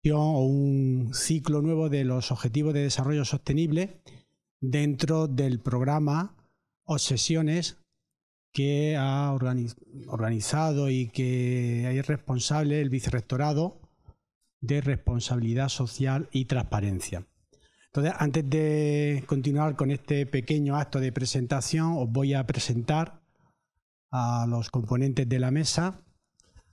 o un ciclo nuevo de los Objetivos de Desarrollo Sostenible dentro del programa Obsesiones que ha organizado y que es responsable el Vicerrectorado de Responsabilidad Social y Transparencia. Entonces, antes de continuar con este pequeño acto de presentación, os voy a presentar a los componentes de la mesa.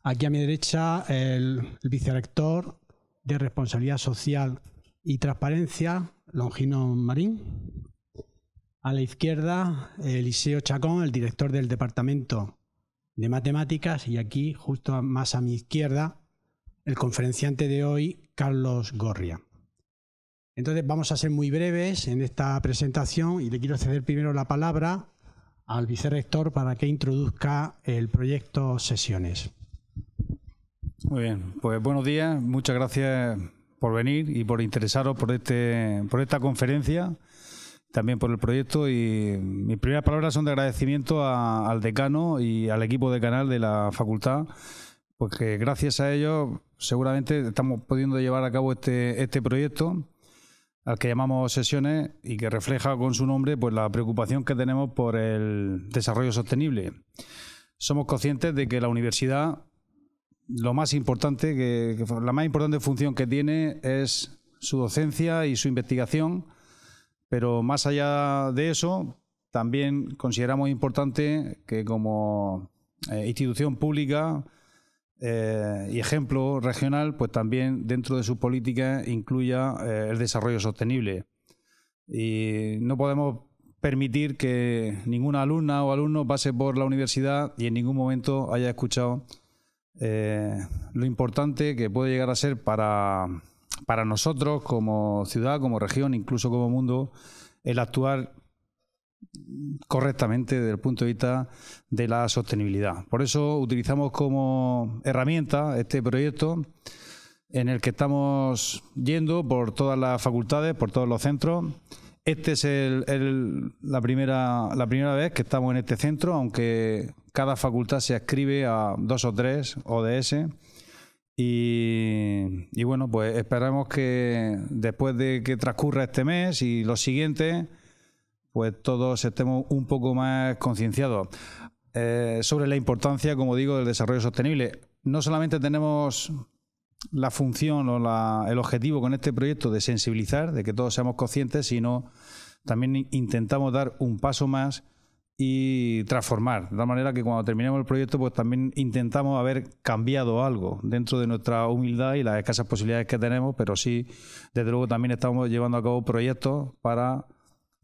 Aquí a mi derecha el vicerrector de Responsabilidad Social y Transparencia, Longino Marín. A la izquierda, Eliseo Chacón, el director del Departamento de Matemáticas. Y aquí, justo más a mi izquierda, el conferenciante de hoy, Carlos Gorria. Entonces vamos a ser muy breves en esta presentación y le quiero ceder primero la palabra al vicerrector para que introduzca el proyecto Sesiones. Muy bien, pues buenos días, muchas gracias por venir y por interesaros por esta conferencia, también por el proyecto, y mis primeras palabras son de agradecimiento al decano y al equipo de canal de la facultad, porque gracias a ellos seguramente estamos pudiendo llevar a cabo este proyecto al que llamamos Sesiones y que refleja con su nombre pues la preocupación que tenemos por el desarrollo sostenible. Somos conscientes de que la universidad, lo más importante, la más importante función que tiene es su docencia y su investigación, pero más allá de eso, también consideramos importante que como institución pública y ejemplo regional, pues también dentro de su política incluya el desarrollo sostenible. Y no podemos permitir que ninguna alumna o alumno pase por la universidad y en ningún momento haya escuchado lo importante que puede llegar a ser para nosotros como ciudad, como región, incluso como mundo, el actuar correctamente desde el punto de vista de la sostenibilidad. Por eso utilizamos como herramienta este proyecto en el que estamos yendo por todas las facultades, por todos los centros. Este es la primera vez que estamos en este centro, aunque cada facultad se adscribe a 2 o 3 ODS. Y bueno, pues esperamos que después de que transcurra este mes y los siguientes, pues todos estemos un poco más concienciados sobre la importancia, como digo, del desarrollo sostenible. No solamente tenemos la función o el objetivo con este proyecto de sensibilizar, de que todos seamos conscientes, sino también intentamos dar un paso más y transformar, de tal manera que cuando terminemos el proyecto pues también intentamos haber cambiado algo dentro de nuestra humildad y las escasas posibilidades que tenemos, pero sí, desde luego también estamos llevando a cabo proyectos para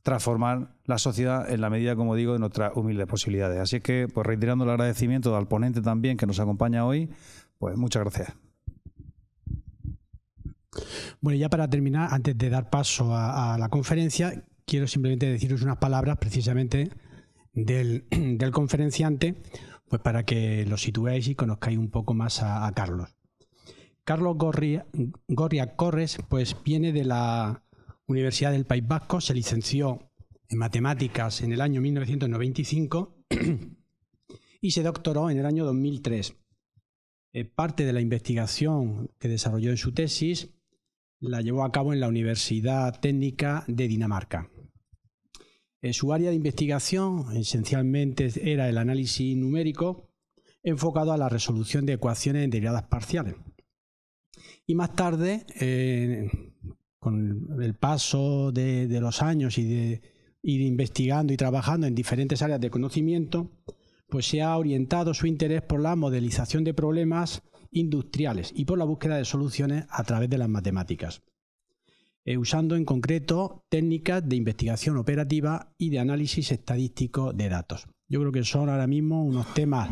transformar la sociedad en la medida, como digo, de nuestras humildes posibilidades. Así que, pues reiterando el agradecimiento al ponente también que nos acompaña hoy, pues muchas gracias. Bueno, ya para terminar, antes de dar paso a la conferencia, quiero simplemente deciros unas palabras precisamente del conferenciante, pues para que lo situéis y conozcáis un poco más a Carlos. Carlos Gorria Corres, pues viene de la Universidad del País Vasco, se licenció en Matemáticas en el año 1995 y se doctoró en el año 2003. Parte de la investigación que desarrolló en su tesis la llevó a cabo en la Universidad Técnica de Dinamarca. Su área de investigación esencialmente era el análisis numérico enfocado a la resolución de ecuaciones en derivadas parciales. Y más tarde, con el paso de los años y de ir investigando y trabajando en diferentes áreas de conocimiento, pues se ha orientado su interés por la modelización de problemas industriales y por la búsqueda de soluciones a través de las matemáticas, usando en concreto técnicas de investigación operativa y de análisis estadístico de datos. Yo creo que son ahora mismo unos temas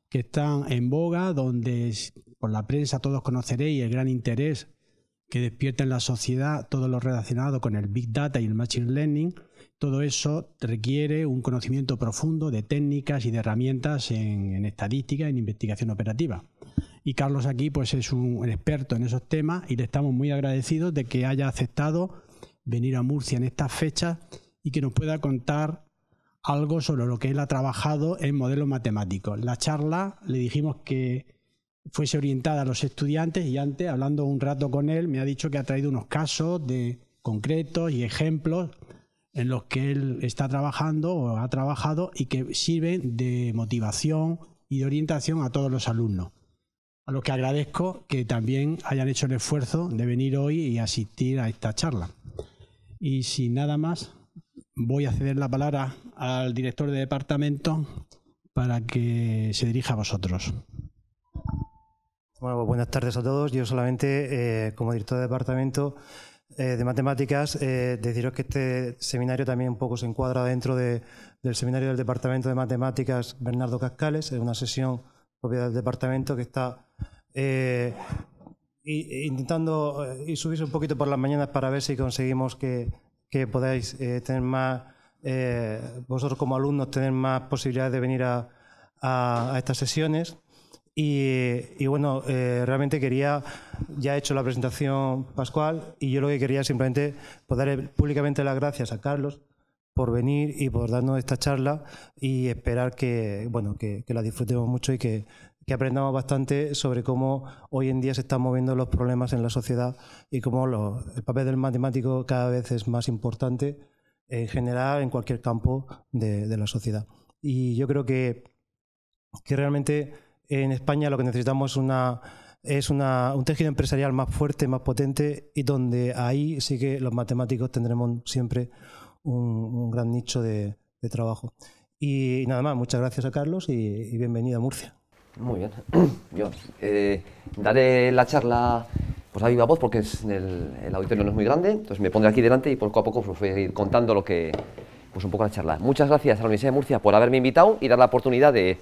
que están en boga, donde por la prensa todos conoceréis el gran interés que despierta en la sociedad todo lo relacionado con el Big Data y el Machine Learning. Todo eso requiere un conocimiento profundo de técnicas y de herramientas en estadística y en investigación operativa. Y Carlos aquí pues es un experto en esos temas y le estamos muy agradecidos de que haya aceptado venir a Murcia en estas fechas y que nos pueda contar algo sobre lo que él ha trabajado en modelos matemáticos. La charla le dijimos que fuese orientada a los estudiantes, y antes, hablando un rato con él, me ha dicho que ha traído unos casos concretos y ejemplos en los que él está trabajando o ha trabajado y que sirven de motivación y de orientación a todos los alumnos, a los que agradezco que también hayan hecho el esfuerzo de venir hoy y asistir a esta charla. Y sin nada más, voy a ceder la palabra al director de departamento para que se dirija a vosotros. Bueno, pues buenas tardes a todos. Yo solamente, como director de departamento de matemáticas, deciros que este seminario también un poco se encuadra dentro del seminario del Departamento de Matemáticas Bernardo Cascales. Es una sesión propia del departamento que está intentando subirse un poquito por las mañanas para ver si conseguimos que podáis tener más, vosotros como alumnos, tener más posibilidades de venir a estas sesiones. Y bueno, realmente ya he hecho la presentación Pascual, y yo lo que quería simplemente dar públicamente las gracias a Carlos por venir y por darnos esta charla, y esperar que la disfrutemos mucho y que aprendamos bastante sobre cómo hoy en día se están moviendo los problemas en la sociedad y cómo el papel del matemático cada vez es más importante en general en cualquier campo de la sociedad. Y yo creo que realmente en España lo que necesitamos es un tejido empresarial más fuerte, más potente, y donde ahí sí que los matemáticos tendremos siempre un gran nicho de trabajo. Y nada más, muchas gracias a Carlos y bienvenido a Murcia. Muy bien. Yo daré la charla pues a viva voz, porque el auditorio no es muy grande, entonces me pondré aquí delante y poco a poco pues voy a ir contando un poco la charla. Muchas gracias a la Universidad de Murcia por haberme invitado y dar la oportunidad de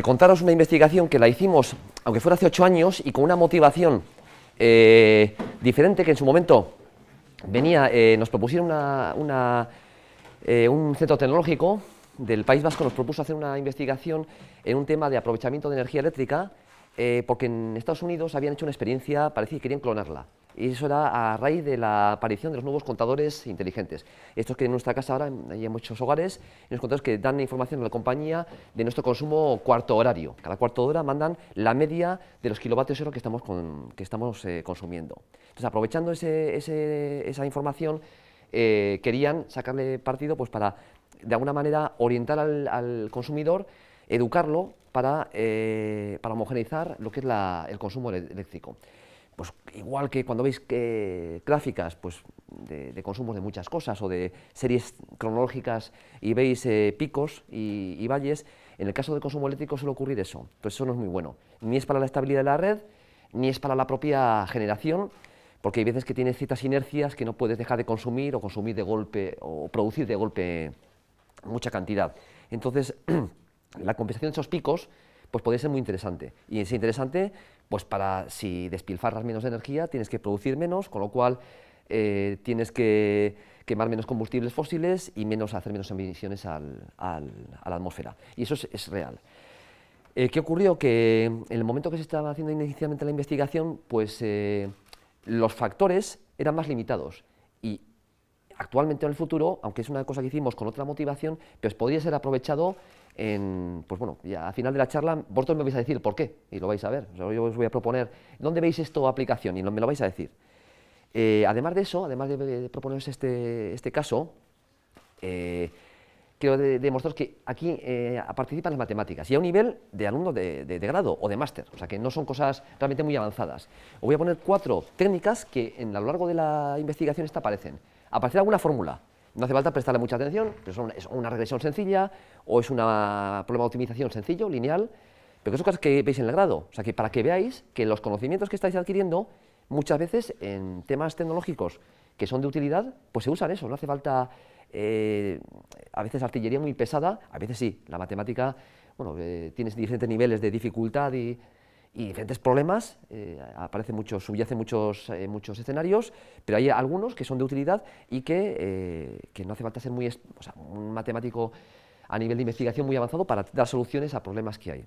contaros una investigación que la hicimos, aunque fuera hace 8 años, y con una motivación diferente, que en su momento nos propusieron un centro tecnológico del País Vasco, nos propuso hacer una investigación en un tema de aprovechamiento de energía eléctrica, porque en Estados Unidos habían hecho una experiencia parecida y querían clonarla. Y eso era a raíz de la aparición de los nuevos contadores inteligentes. Estos que en nuestra casa ahora hay en muchos hogares, los contadores que dan información a la compañía de nuestro consumo cuarto horario. Cada cuarto de hora mandan la media de los kilovatios hora que estamos consumiendo. Entonces, aprovechando esa información, querían sacarle partido pues para, de alguna manera, orientar al consumidor, educarlo para homogeneizar lo que es el consumo eléctrico. Pues igual que cuando veis gráficas pues, de consumos de muchas cosas o de series cronológicas y veis picos y valles, en el caso del consumo eléctrico suele ocurrir eso. Entonces eso no es muy bueno. Ni es para la estabilidad de la red, ni es para la propia generación, porque hay veces que tienes ciertas inercias que no puedes dejar de consumir o consumir de golpe o producir de golpe mucha cantidad. Entonces la compensación de esos picos pues podría ser muy interesante, y es interesante pues para, si despilfarras menos energía, tienes que producir menos, con lo cual tienes que quemar menos combustibles fósiles y hacer menos emisiones a la atmósfera, y eso es real. ¿Qué ocurrió? Que en el momento que se estaba haciendo inicialmente la investigación, pues los factores eran más limitados, y actualmente en el futuro, aunque es una cosa que hicimos con otra motivación, pues podría ser aprovechado pues bueno, ya al final de la charla vosotros me vais a decir por qué, y lo vais a ver. O sea, yo os voy a proponer, ¿dónde veis esto aplicación? Y me lo vais a decir. Además de eso, además de proponeros este caso, quiero demostraros que aquí participan las matemáticas, y a un nivel de alumno de grado o de máster, o sea que no son cosas realmente muy avanzadas. Os voy a poner 4 técnicas que a lo largo de la investigación aparecen. Aparecerá alguna fórmula. No hace falta prestarle mucha atención, pero es una regresión sencilla o es un problema de optimización sencillo, lineal, pero que son cosas que veis en el grado. O sea, que para que veáis que los conocimientos que estáis adquiriendo, muchas veces en temas tecnológicos que son de utilidad, pues se usan eso. No hace falta, a veces, artillería muy pesada, a veces sí. La matemática, bueno, tienes diferentes niveles de dificultad y diferentes problemas, subyace muchos escenarios, pero hay algunos que son de utilidad y que no hace falta ser un matemático a nivel de investigación muy avanzado para dar soluciones a problemas que hay.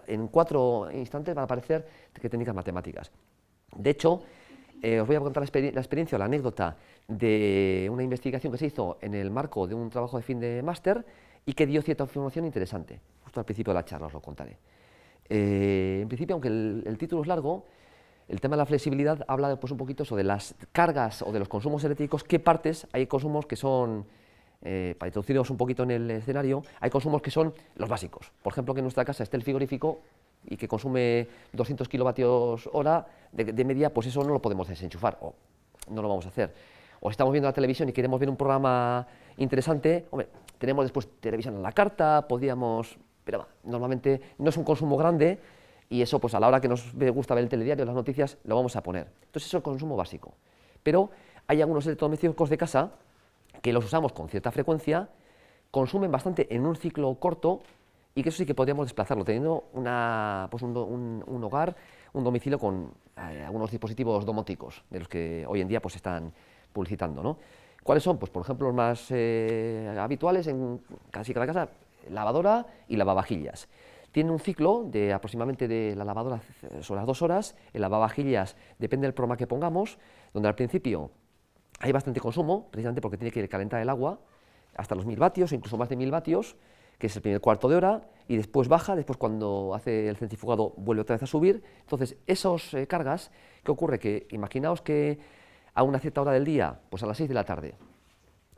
En 4 instantes van a aparecer técnicas matemáticas. De hecho, os voy a contar la experiencia o la anécdota de una investigación que se hizo en el marco de un trabajo de fin de máster y que dio cierta información interesante. Justo al principio de la charla os lo contaré. En principio, aunque el título es largo, el tema de la flexibilidad habla pues, un poquito sobre las cargas o de los consumos eléctricos, qué partes, hay consumos que son, para introducirnos un poquito en el escenario, hay consumos que son los básicos. Por ejemplo, que en nuestra casa esté el frigorífico y que consume 200 kilovatios hora de media, pues eso no lo podemos desenchufar, o no lo vamos a hacer. O estamos viendo la televisión y queremos ver un programa interesante, hombre, tenemos después televisión a la carta, podríamos, pero normalmente no es un consumo grande y eso pues a la hora que nos gusta ver el telediario, las noticias, lo vamos a poner. Entonces eso es el consumo básico. Pero hay algunos electrodomésticos de casa que los usamos con cierta frecuencia, consumen bastante en un ciclo corto y que eso sí que podríamos desplazarlo, teniendo pues un hogar, un domicilio con algunos dispositivos domóticos, de los que hoy en día pues están publicitando, ¿no? ¿Cuáles son? Pues por ejemplo los más habituales en casi cada casa, lavadora y lavavajillas. Tiene un ciclo de aproximadamente de la lavadora sobre las 2 horas, el lavavajillas depende del programa que pongamos, donde al principio hay bastante consumo, precisamente porque tiene que calentar el agua hasta los 1000 vatios o incluso más de 1000 vatios, que es el primer cuarto de hora, y después baja, después cuando hace el centrifugado vuelve otra vez a subir. Entonces, esas cargas, ¿qué ocurre? Que imaginaos que a una cierta hora del día, pues a las 6 de la tarde,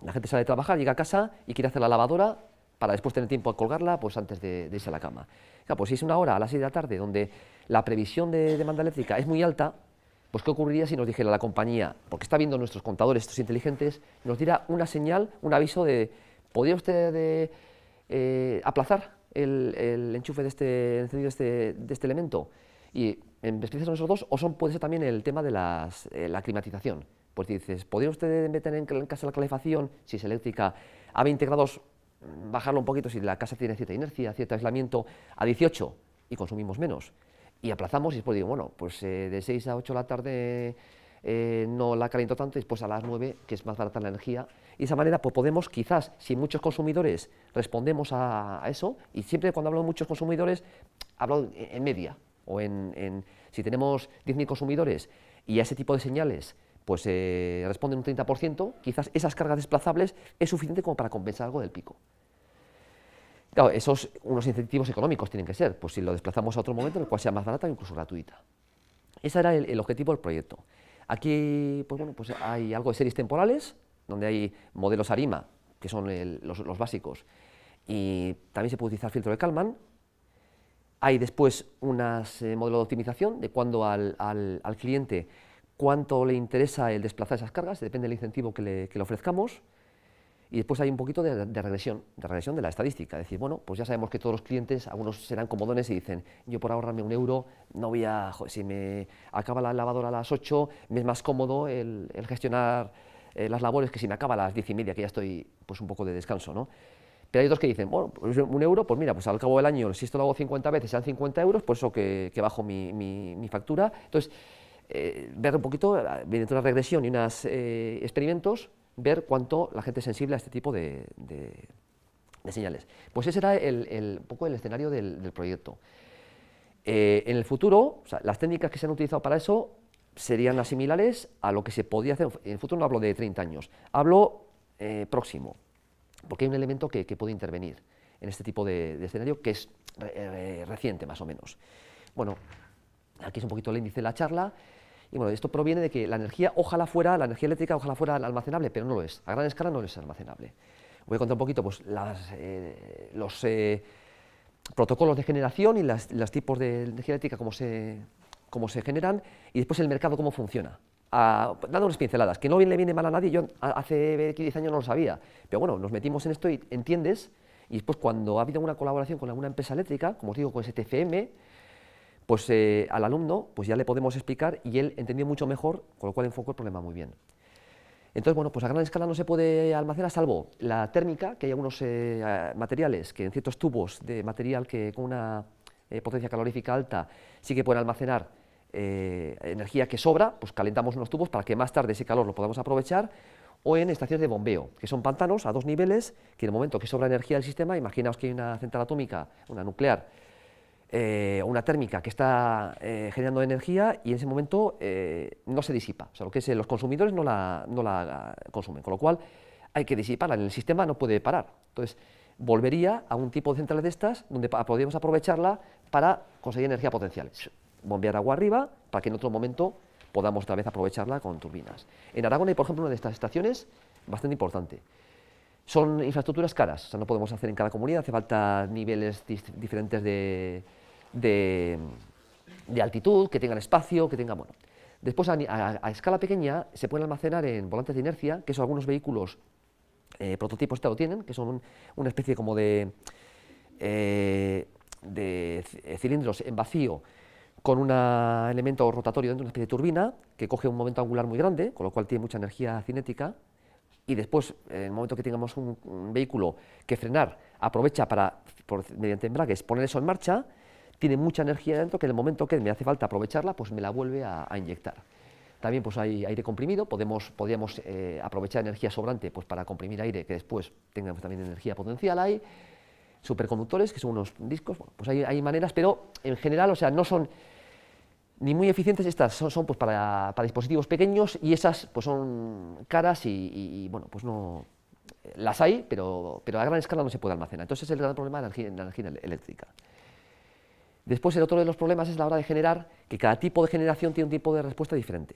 la gente sale de trabajar, llega a casa y quiere hacer la lavadora para después tener tiempo a colgarla pues antes de irse a la cama. Claro, pues si es una hora a las 6 de la tarde donde la previsión de demanda eléctrica es muy alta, pues ¿qué ocurriría si nos dijera la compañía, porque está viendo nuestros contadores, estos inteligentes, nos diera una señal, un aviso de, ¿podría usted aplazar el enchufe de este encendido de este elemento? Y en especial son esos dos, o puede ser también el tema de la climatización. Pues dices, ¿podría usted meter en casa la calefacción, si es eléctrica, a 20 grados, bajarlo un poquito si la casa tiene cierta inercia, cierto aislamiento, a 18 y consumimos menos? Y aplazamos y después digo, bueno, pues de 6 a 8 de la tarde no la caliento tanto, y después a las 9, que es más barata la energía. Y de esa manera pues podemos, quizás, si muchos consumidores respondemos a eso, y siempre cuando hablo de muchos consumidores, hablo en media, o si tenemos 10.000 consumidores y a ese tipo de señales pues responden un 30%, quizás esas cargas desplazables es suficiente como para compensar algo del pico. Claro, esos unos incentivos económicos tienen que ser, pues si lo desplazamos a otro momento en el cual sea más barata o incluso gratuita. Ese era el objetivo del proyecto. Aquí pues bueno, pues hay algo de series temporales, donde hay modelos ARIMA, que son los básicos, y también se puede utilizar filtro de Kalman. Hay después unos modelos de optimización de cuándo al cliente cuánto le interesa el desplazar esas cargas, depende del incentivo que le ofrezcamos. Y después hay un poquito de regresión de la estadística, es decir, bueno, pues ya sabemos que todos los clientes, algunos serán comodones y dicen, yo por ahorrarme €1, no voy a, joder, si me acaba la lavadora a las 8, me es más cómodo el gestionar las labores que si me acaba a las 10:30, que ya estoy pues un poco de descanso, ¿no? Pero hay otros que dicen, bueno, pues €1, pues mira, pues al cabo del año, si esto lo hago 50 veces, sean 50 euros, pues eso que bajo mi factura. Entonces, ver un poquito, mediante una regresión y unos experimentos, ver cuánto la gente es sensible a este tipo de señales. Pues ese era un poco el escenario del proyecto. En el futuro, o sea, las técnicas que se han utilizado para eso serían las similares a lo que se podía hacer. En el futuro no hablo de 30 años, hablo próximo, porque hay un elemento que puede intervenir en este tipo de escenario que es reciente, más o menos. Bueno, aquí es un poquito el índice de la charla. Y bueno, esto proviene de que la energía eléctrica ojalá fuera almacenable, pero no lo es. A gran escala no es almacenable. Voy a contar un poquito pues, los protocolos de generación y los tipos de energía eléctrica, cómo se generan, y después el mercado cómo funciona. Dando unas pinceladas, que no le viene mal a nadie, yo hace 10 años no lo sabía, pero bueno, nos metimos en esto y entiendes, y después cuando ha habido una colaboración con alguna empresa eléctrica, como os digo, con STCM, pues al alumno pues ya le podemos explicar y él entendió mucho mejor, con lo cual enfocó el problema muy bien. Entonces, bueno, pues a gran escala no se puede almacenar, salvo la térmica, que hay algunos materiales que en ciertos tubos de material que con una potencia calorífica alta sí que pueden almacenar energía que sobra, pues calentamos unos tubos para que más tarde ese calor lo podamos aprovechar, o en estaciones de bombeo, que son pantanos a 2 niveles, que en el momento que sobra energía del sistema, imaginaos que hay una central atómica, una nuclear, o una térmica que está generando energía y en ese momento no se disipa, o sea, lo que es los consumidores no la consumen, con lo cual hay que disiparla, en el sistema no puede parar. Entonces, volvería a un tipo de centrales de estas donde podríamos aprovecharla para conseguir energía potencial. Bombear agua arriba para que en otro momento podamos otra vez aprovecharla con turbinas. En Aragón hay, por ejemplo, una de estas estaciones bastante importante. Son infraestructuras caras, o sea, no podemos hacer en cada comunidad, hace falta niveles diferentes de altitud, que tengan espacio, que tengan... Bueno. Después, a escala pequeña, se pueden almacenar en volantes de inercia, que son algunos vehículos prototipos que lo tienen, que son una especie como de cilindros en vacío con un elemento rotatorio dentro de una especie de turbina que coge un momento angular muy grande, con lo cual tiene mucha energía cinética, y después, en el momento que tengamos un vehículo que frenar, aprovecha para, mediante embragues, poner eso en marcha, tiene mucha energía dentro que en el momento que me hace falta aprovecharla, pues me la vuelve a inyectar. También pues hay aire comprimido, podríamos aprovechar energía sobrante pues para comprimir aire que después tenga también energía potencial. Hay superconductores, que son unos discos, bueno, pues hay maneras, pero en general, o sea, no son ni muy eficientes. Estas son pues para dispositivos pequeños, y esas pues son caras y bueno, pues no las hay, pero a gran escala no se puede almacenar. Entonces es el gran problema de la energía eléctrica. Después, el otro de los problemas es la hora de generar, que cada tipo de generación tiene un tipo de respuesta diferente.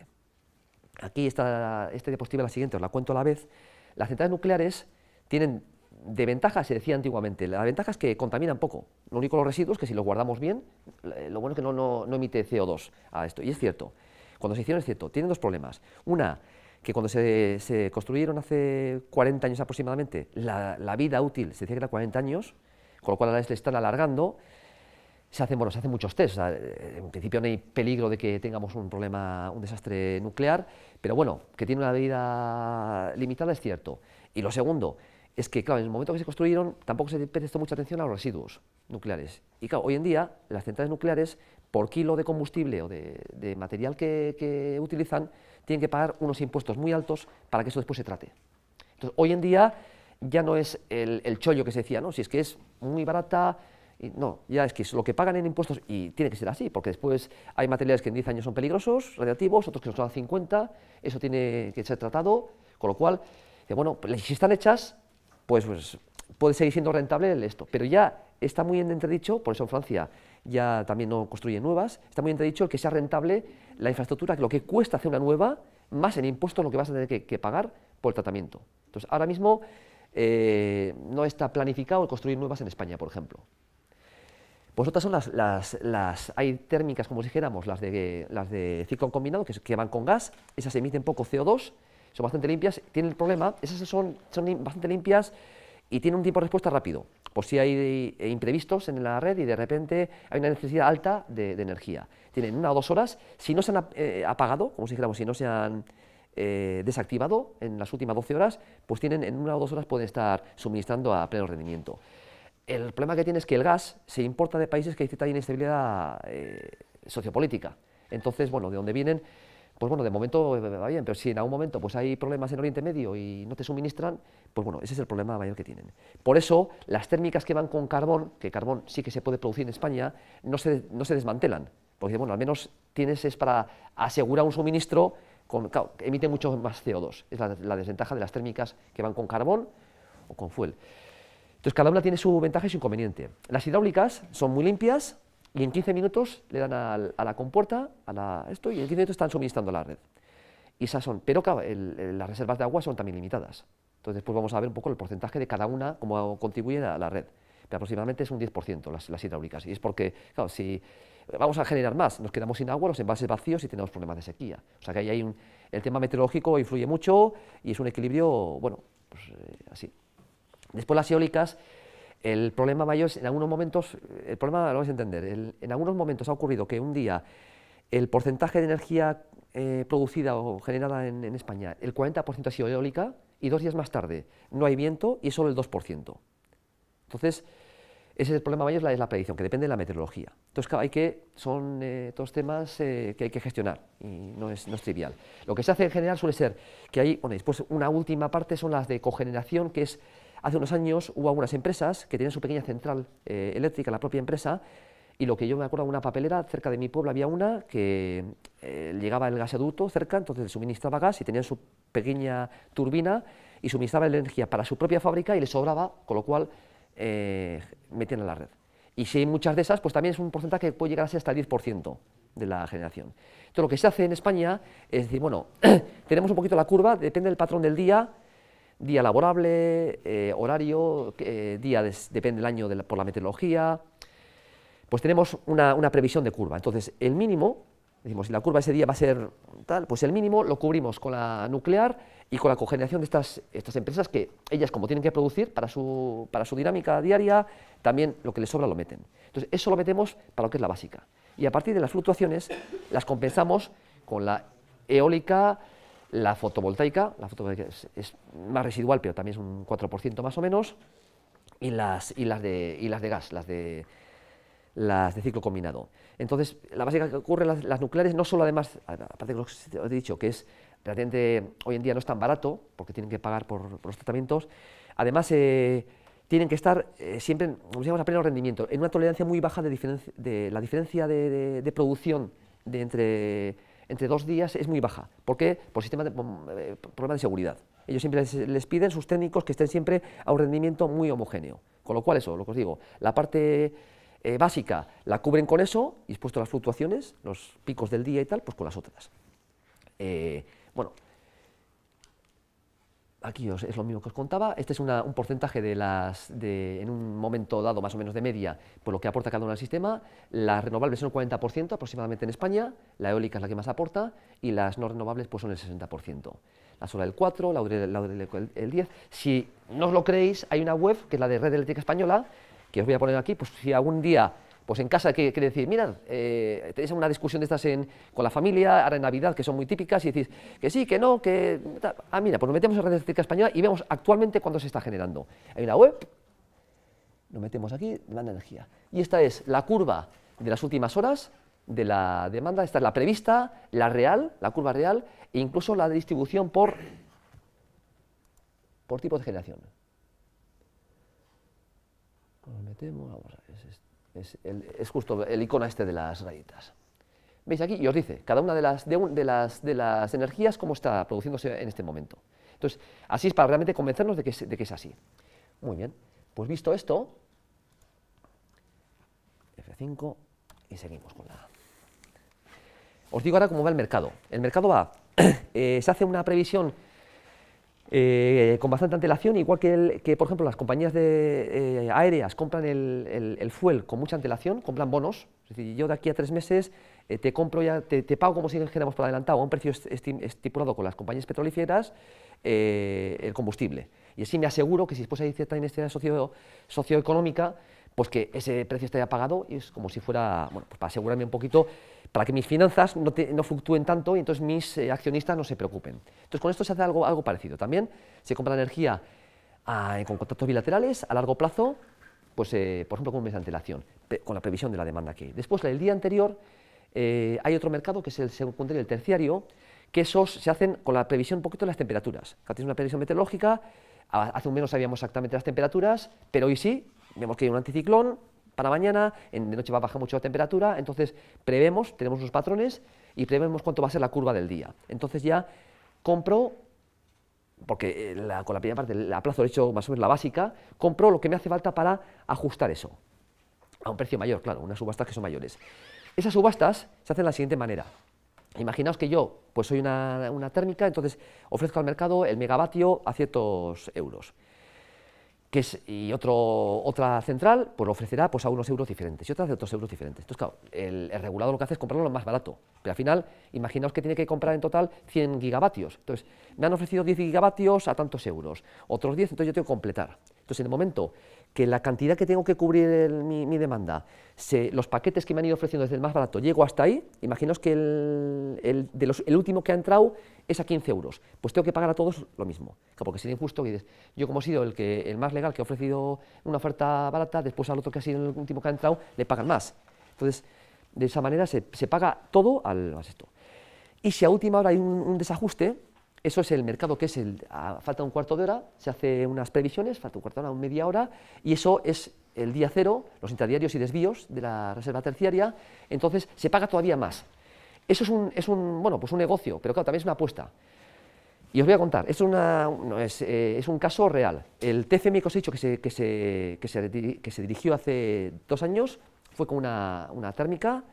Aquí esta diapositiva, la siguiente, os la cuento a la vez. Las centrales nucleares tienen de ventaja, se decía antiguamente, la ventaja es que contaminan poco. Lo único, los residuos, que si los guardamos bien, lo bueno es que no emite CO2 a esto. Y es cierto, cuando se hicieron es cierto, tienen dos problemas. Una, que cuando se construyeron hace 40 años aproximadamente, la vida útil se decía que era 40 años, con lo cual ahora se están alargando. Se hacen muchos test, o sea, en principio no hay peligro de que tengamos un problema, un desastre nuclear, pero bueno, que tiene una vida limitada es cierto. Y lo segundo es que, claro, en el momento que se construyeron tampoco se prestó mucha atención a los residuos nucleares. Y claro, hoy en día las centrales nucleares, por kilo de combustible o de material que utilizan, tienen que pagar unos impuestos muy altos para que eso después se trate. Entonces, hoy en día ya no es el chollo que se decía, ¿no? Si es que es muy barata. No, ya es que es lo que pagan en impuestos, y tiene que ser así, porque después hay materiales que en 10 años son peligrosos, radiactivos, otros que son a 50, eso tiene que ser tratado, con lo cual, bueno, si están hechas, pues puede seguir siendo rentable esto, pero ya está muy en entredicho, por eso en Francia ya también no construyen nuevas, está muy en entredicho el que sea rentable la infraestructura, que lo que cuesta hacer una nueva, más en impuestos lo que vas a tener que pagar por el tratamiento. Entonces, ahora mismo no está planificado el construir nuevas en España, por ejemplo. Pues otras son hay térmicas, como si dijéramos, las de ciclo combinado, que van con gas, esas emiten poco CO2, son bastante limpias, tienen el problema, esas son bastante limpias y tienen un tiempo de respuesta rápido, por si hay imprevistos en la red y de repente hay una necesidad alta de energía. Tienen 1 o 2 horas, si no se han apagado, como si dijéramos, si no se han desactivado en las últimas 12 horas, pues tienen en 1 o 2 horas pueden estar suministrando a pleno rendimiento. El problema que tiene es que el gas se importa de países que hay cierta inestabilidad sociopolítica. Entonces, bueno, de donde vienen, pues bueno, de momento va bien, pero si en algún momento pues hay problemas en Oriente Medio y no te suministran, pues bueno, ese es el problema mayor que tienen. Por eso, las térmicas que van con carbón, que carbón sí que se puede producir en España, no se desmantelan, porque bueno, al menos es para asegurar un suministro, claro, emite mucho más CO2, es la desventaja de las térmicas que van con carbón o con fuel. Entonces, cada una tiene su ventaja y su inconveniente. Las hidráulicas son muy limpias y en 15 minutos le dan a la compuerta, y en 15 minutos están suministrando la red. Y esas son, pero claro, las reservas de agua son también limitadas. Entonces, después vamos a ver un poco el porcentaje de cada una, cómo contribuyen a la red. Pero aproximadamente es un 10% las hidráulicas. Y es porque, claro, si vamos a generar más, nos quedamos sin agua, los envases vacíos y tenemos problemas de sequía. O sea que ahí hay el tema meteorológico influye mucho y es un equilibrio, bueno, pues así. Después las eólicas, el problema mayor es en algunos momentos, el problema lo vais a entender, en algunos momentos ha ocurrido que un día el porcentaje de energía producida o generada en España, el 40% ha sido eólica y 2 días más tarde no hay viento y es solo el 2%. Entonces, ese es el problema mayor, es la predicción, que depende de la meteorología. Entonces, claro, son todos temas que hay que gestionar y no es trivial. Lo que se hace en general suele ser que hay, bueno, después una última parte son las de cogeneración, que es, hace unos años hubo algunas empresas que tenían su pequeña central eléctrica en la propia empresa, y lo que yo me acuerdo de una papelera, cerca de mi pueblo había una que llegaba el gasoducto cerca, entonces suministraba gas y tenían su pequeña turbina y suministraba la energía para su propia fábrica y le sobraba, con lo cual meten a la red. Y si hay muchas de esas, pues también es un porcentaje que puede llegar a ser hasta el 10% de la generación. Entonces, lo que se hace en España es decir, bueno, tenemos un poquito la curva, depende del patrón del día laborable, horario, depende del año por la meteorología, pues tenemos una previsión de curva. Entonces, el mínimo, decimos, si la curva ese día va a ser tal, pues el mínimo lo cubrimos con la nuclear y con la cogeneración de estas empresas que ellas, como tienen que producir para su dinámica diaria, también lo que les sobra lo meten. Entonces, eso lo metemos para lo que es la básica. Y a partir de las fluctuaciones las compensamos con la eólica, la fotovoltaica es más residual, pero también es un 4% más o menos, y las de gas, las de ciclo combinado. Entonces, la básica que ocurre en las nucleares, no solo además, aparte de lo que os he dicho, que es realmente hoy en día no es tan barato, porque tienen que pagar por los tratamientos, además tienen que estar siempre, como se llama, a pleno rendimiento, en una tolerancia muy baja de la diferencia de producción entre 2 días es muy baja. ¿Por qué? Por problema de seguridad. Ellos siempre les piden, sus técnicos, que estén siempre a un rendimiento muy homogéneo. Con lo cual, eso, lo que os digo, la parte básica la cubren con eso, y después todas las fluctuaciones, los picos del día y tal, pues con las otras. Bueno, aquí es lo mismo que os contaba. Este es un porcentaje en un momento dado, más o menos de media, por lo que aporta cada uno al sistema. Las renovables son el 40% aproximadamente en España, la eólica es la que más aporta, y las no renovables pues son el 60%. La solar el 4%, la hidroeléctrica el 10%. Si no os lo creéis, hay una web, que es la de Red Eléctrica Española, que os voy a poner aquí, pues si algún día, pues en casa, quiere decir, mirad, tenéis una discusión de estas con la familia, ahora en Navidad, que son muy típicas, y decís que sí, que no, que... mira, pues nos metemos en Red Eléctrica Española y vemos actualmente cuándo se está generando. Hay una web, nos metemos aquí, demanda de energía. Y esta es la curva de las últimas horas de la demanda, esta es la prevista, la real, la curva real, e incluso la distribución por tipo de generación. Nos metemos, vamos a ver, es justo el icono este de las rayitas. ¿Veis aquí? Y os dice cada una de las energías cómo está produciéndose en este momento. Entonces, así es para realmente convencernos de que es así. Muy bien, pues visto esto, F5 y seguimos con la... Os digo ahora cómo va el mercado. El mercado va, se hace una previsión con bastante antelación, igual que por ejemplo las compañías aéreas compran el fuel con mucha antelación, compran bonos, es decir, yo de aquí a 3 meses te compro ya, te pago como si dijéramos por adelantado a un precio estipulado con las compañías petrolíferas el combustible, y así me aseguro que si después hay cierta inestabilidad socioeconómica, pues que ese precio esté ya pagado, y es como si fuera, bueno, pues para asegurarme un poquito, para que mis finanzas no fluctúen tanto y entonces mis accionistas no se preocupen. Entonces con esto se hace algo parecido. También se compra la energía con contratos bilaterales a largo plazo, pues por ejemplo con un mes de antelación, con la previsión de la demanda que hay. Después, el día anterior, hay otro mercado que es el secundario y el terciario, que esos se hacen con la previsión un poquito de las temperaturas. Tienes una previsión meteorológica, hace un mes no sabíamos exactamente las temperaturas, pero hoy sí, vemos que hay un anticiclón para mañana, de noche va a bajar mucho la temperatura, entonces tenemos unos patrones y prevemos cuánto va a ser la curva del día. Entonces ya compro, porque con la primera parte, a plazo he hecho más o menos la básica, compro lo que me hace falta para ajustar eso, a un precio mayor, claro, unas subastas que son mayores. Esas subastas se hacen de la siguiente manera. Imaginaos que yo pues soy una térmica, entonces ofrezco al mercado el megavatio a ciertos euros. Y otra central pues lo ofrecerá pues a unos euros diferentes y otra de otros euros diferentes. Entonces, claro, el regulador lo que hace es comprarlo lo más barato, pero al final, imaginaos que tiene que comprar en total 100 gigavatios. Entonces, me han ofrecido 10 gigavatios a tantos euros, otros 10, entonces yo tengo que completar. Entonces, en el momento que la cantidad que tengo que cubrir mi demanda, los paquetes que me han ido ofreciendo desde el más barato, llego hasta ahí, imaginaos que el último que ha entrado es a 15 euros, pues tengo que pagar a todos lo mismo, porque sería injusto que dices, yo como he sido el más legal que ha ofrecido una oferta barata, después al otro que ha sido el último que ha entrado, le pagan más. Entonces, de esa manera se paga todo más esto. Y si a última hora hay un desajuste, eso es el mercado que es falta un cuarto de hora, se hace unas previsiones, falta un cuarto de hora, media hora, y eso es el día cero, los intradiarios y desvíos de la reserva terciaria, entonces se paga todavía más. Eso es un negocio, pero claro, también es una apuesta. Y os voy a contar, es un caso real. El TFM que os he dicho que se dirigió hace 2 años fue con una térmica